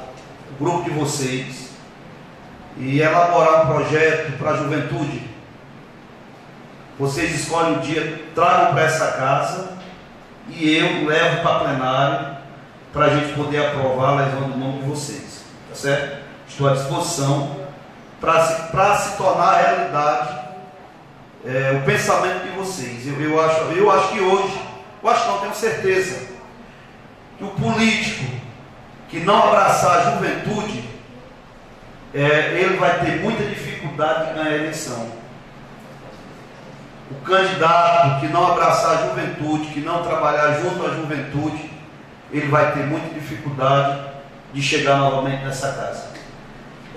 o grupo de vocês, e elaborar um projeto para a juventude. Vocês escolhem o dia, tragam para essa casa e eu levo para a plenária para a gente poder aprovar, levando o nome de vocês. Tá certo? Estou à disposição para se tornar realidade o pensamento de vocês. Eu acho que hoje Eu acho não, tenho certeza, que o político que não abraçar a juventude, ele vai ter muita dificuldade de ganhar a eleição. O candidato que não abraçar a juventude, que não trabalhar junto à juventude, ele vai ter muita dificuldade de chegar novamente nessa casa.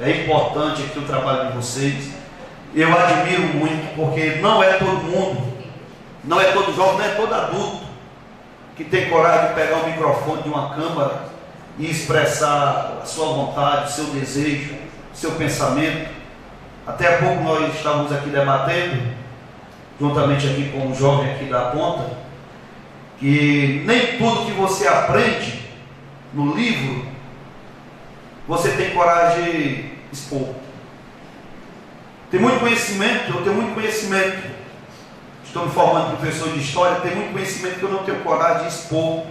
É importante aqui o trabalho de vocês. Eu admiro muito, porque não é todo mundo, não é todo jovem, não é todo adulto que tem coragem de pegar o microfone de uma câmara e expressar a sua vontade, o seu desejo, o seu pensamento. Até há pouco nós estávamos aqui debatendo, juntamente aqui com um jovem aqui da ponta, que nem tudo que você aprende no livro, você tem coragem de expor. Tem muito conhecimento, eu tenho muito conhecimento, estou me formando professor de história, tem muito conhecimento que eu não tenho coragem de expor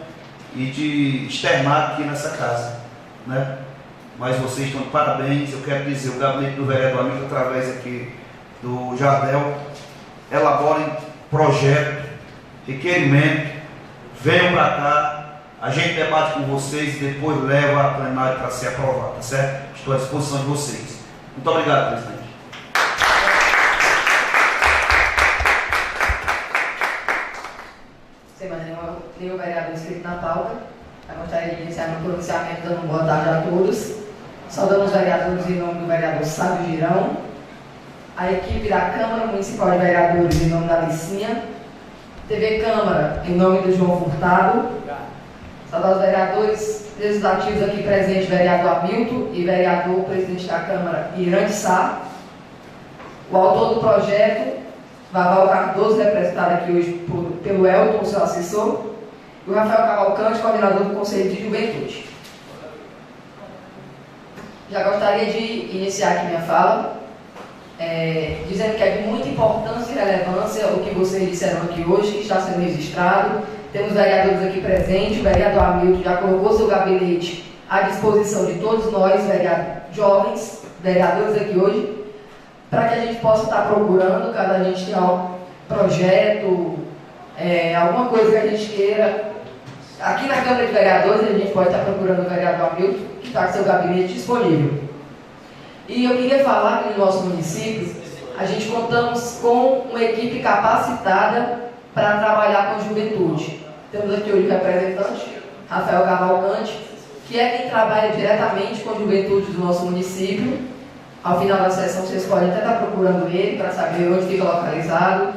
e de externar aqui nessa casa, né? Mas vocês estão de parabéns. Eu quero dizer, o gabinete do vereador amigo, através aqui do Jardel, elaborem projeto, requerimento, venham para cá, a gente debate com vocês e depois leva a plenário para ser aprovado, tá certo? Estou à disposição de vocês. Muito obrigado, presidente. Sem mais nenhum vereador inscrito na pauta, eu gostaria de iniciar meu pronunciamento dando boa tarde a todos. Saudando os vereadores em nome do vereador Sábio Girão, a equipe da Câmara Municipal de Vereadores em nome da Licinha, TV Câmara em nome do João Furtado, saudar os vereadores legislativos aqui presentes, vereador Hamilton e vereador presidente da Câmara Irã Sá, o autor do projeto, Vaval Cardoso, representado aqui hoje pelo Elton, seu assessor, e o Rafael Cavalcante, coordenador do Conselho de Juventude. Já gostaria de iniciar aqui minha fala, dizendo que é de muita importância e relevância o que vocês disseram aqui hoje, que está sendo registrado. Temos vereadores aqui presentes, o vereador Hamilton já colocou seu gabinete à disposição de todos nós, jovens vereadores aqui hoje, para que a gente possa estar procurando, caso a gente tenha um projeto, alguma coisa que a gente queira. Aqui na Câmara de Vereadores, a gente pode estar procurando o vereador Hamilton, que está com seu gabinete disponível. E eu queria falar que no nosso município, a gente contamos com uma equipe capacitada para trabalhar com juventude. Temos aqui hoje o representante, Rafael Cavalcante, que é quem trabalha diretamente com a juventude do nosso município. Ao final da sessão, vocês podem até estar procurando ele para saber onde fica localizado.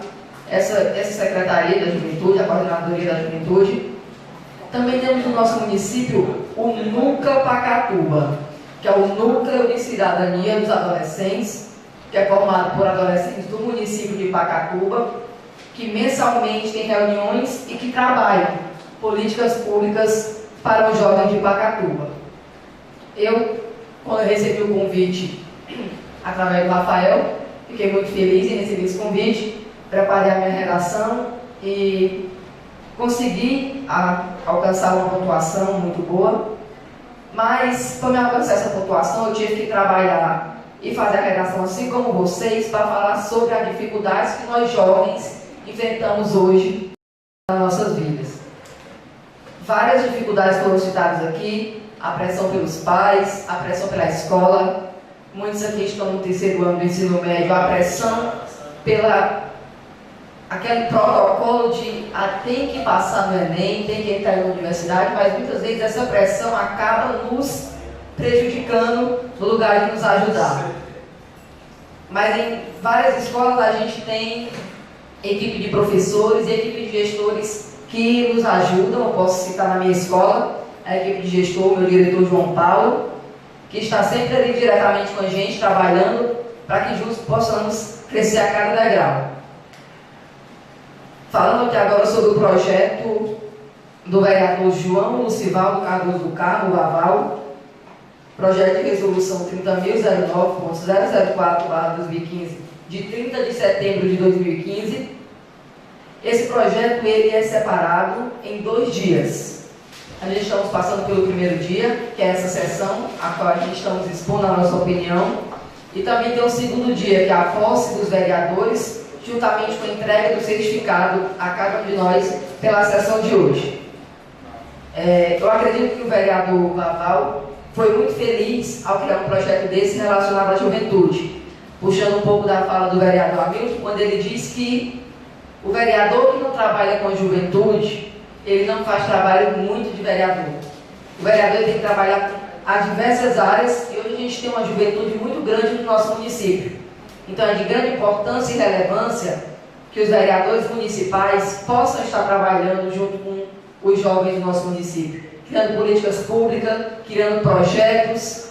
Essa Secretaria da Juventude, a Coordenadoria da Juventude. Também temos no nosso município o NUCA Pacatuba, que é o Núcleo de Cidadania dos Adolescentes, que é formado por adolescentes do município de Pacatuba, que mensalmente tem reuniões e que trabalham políticas públicas para os jovens de Pacatuba. Eu, quando eu recebi o convite através do Rafael, fiquei muito feliz em receber esse convite, preparei a minha redação e consegui alcançar uma pontuação muito boa, mas para me alcançar essa pontuação eu tive que trabalhar e fazer a redação assim como vocês para falar sobre as dificuldades que nós jovens enfrentamos hoje nas nossas vidas. Várias dificuldades foram citadas aqui, a pressão pelos pais, a pressão pela escola, muitos aqui estão no terceiro ano do ensino médio, a pressão pela aquele protocolo de tem que passar no Enem, tem que entrar na universidade, mas muitas vezes essa pressão acaba nos prejudicando no lugar de nos ajudar. Mas em várias escolas a gente tem equipe de professores e equipe de gestores que nos ajudam. Eu posso citar na minha escola a equipe de gestor, meu diretor João Paulo, que está sempre ali diretamente com a gente, trabalhando para que juntos possamos crescer a cada degrau. Falando aqui agora sobre o projeto do vereador João Lucivaldo Cardoso do Carmo, Vaval, projeto de resolução 30.009.004/2015, de 30 de setembro de 2015. Esse projeto ele é separado em 2 dias. A gente estamos passando pelo primeiro dia, que é essa sessão, a qual a gente estamos expondo a nossa opinião, e também tem o segundo dia, que é a posse dos vereadores, juntamente com a entrega do certificado a cada um de nós pela sessão de hoje. Eu acredito que o vereador Vaval foi muito feliz ao criar um projeto desse relacionado à juventude, puxando um pouco da fala do vereador Hamilton, quando ele diz que o vereador que não trabalha com a juventude, ele não faz trabalho muito de vereador. O vereador tem que trabalhar a diversas áreas e hoje a gente tem uma juventude muito grande no nosso município. Então é de grande importância e relevância que os vereadores municipais possam estar trabalhando junto com os jovens do nosso município, criando políticas públicas, criando projetos,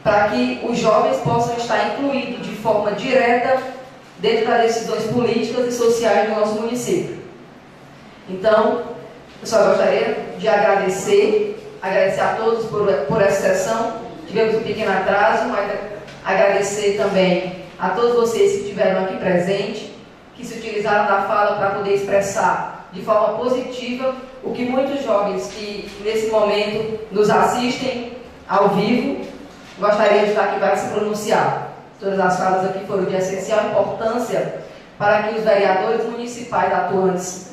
para que os jovens possam estar incluídos de forma direta dentro das decisões políticas e sociais do nosso município. Então, eu só gostaria de agradecer a todos por essa sessão. Tivemos um pequeno atraso, mas agradecer também a todos vocês que estiveram aqui presentes, que se utilizaram da fala para poder expressar de forma positiva o que muitos jovens que nesse momento nos assistem ao vivo gostariam de estar aqui para se pronunciar. Todas as falas aqui foram de essencial importância para que os vereadores municipais atuantes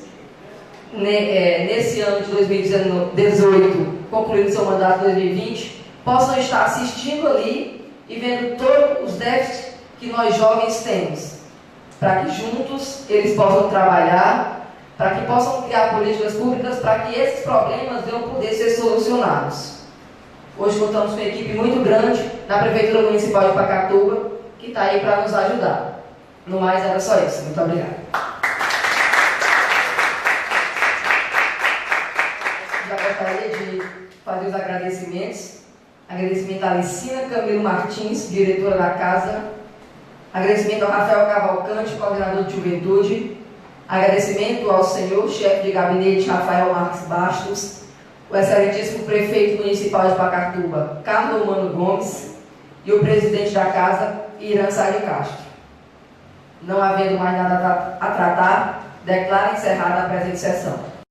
nesse ano de 2018, concluindo seu mandato 2020, possam estar assistindo ali e vendo todos os déficits que nós jovens temos, para que juntos eles possam trabalhar, para que possam criar políticas públicas, para que esses problemas venham poder ser solucionados. Hoje contamos com uma equipe muito grande na Prefeitura Municipal de Pacatuba, que está aí para nos ajudar. No mais, era só isso. Muito obrigada. Já gostaria de fazer os agradecimentos. Agradecimento à Licina Camilo Martins, diretora da casa. Agradecimento ao Rafael Cavalcante, coordenador de juventude. Agradecimento ao senhor chefe de gabinete, Rafael Marques Bastos. O excelentíssimo prefeito municipal de Pacatuba, Carlos Mano Gomes. E o presidente da casa, Irã Sá de Castro. Não havendo mais nada a tratar, declaro encerrada a presente sessão.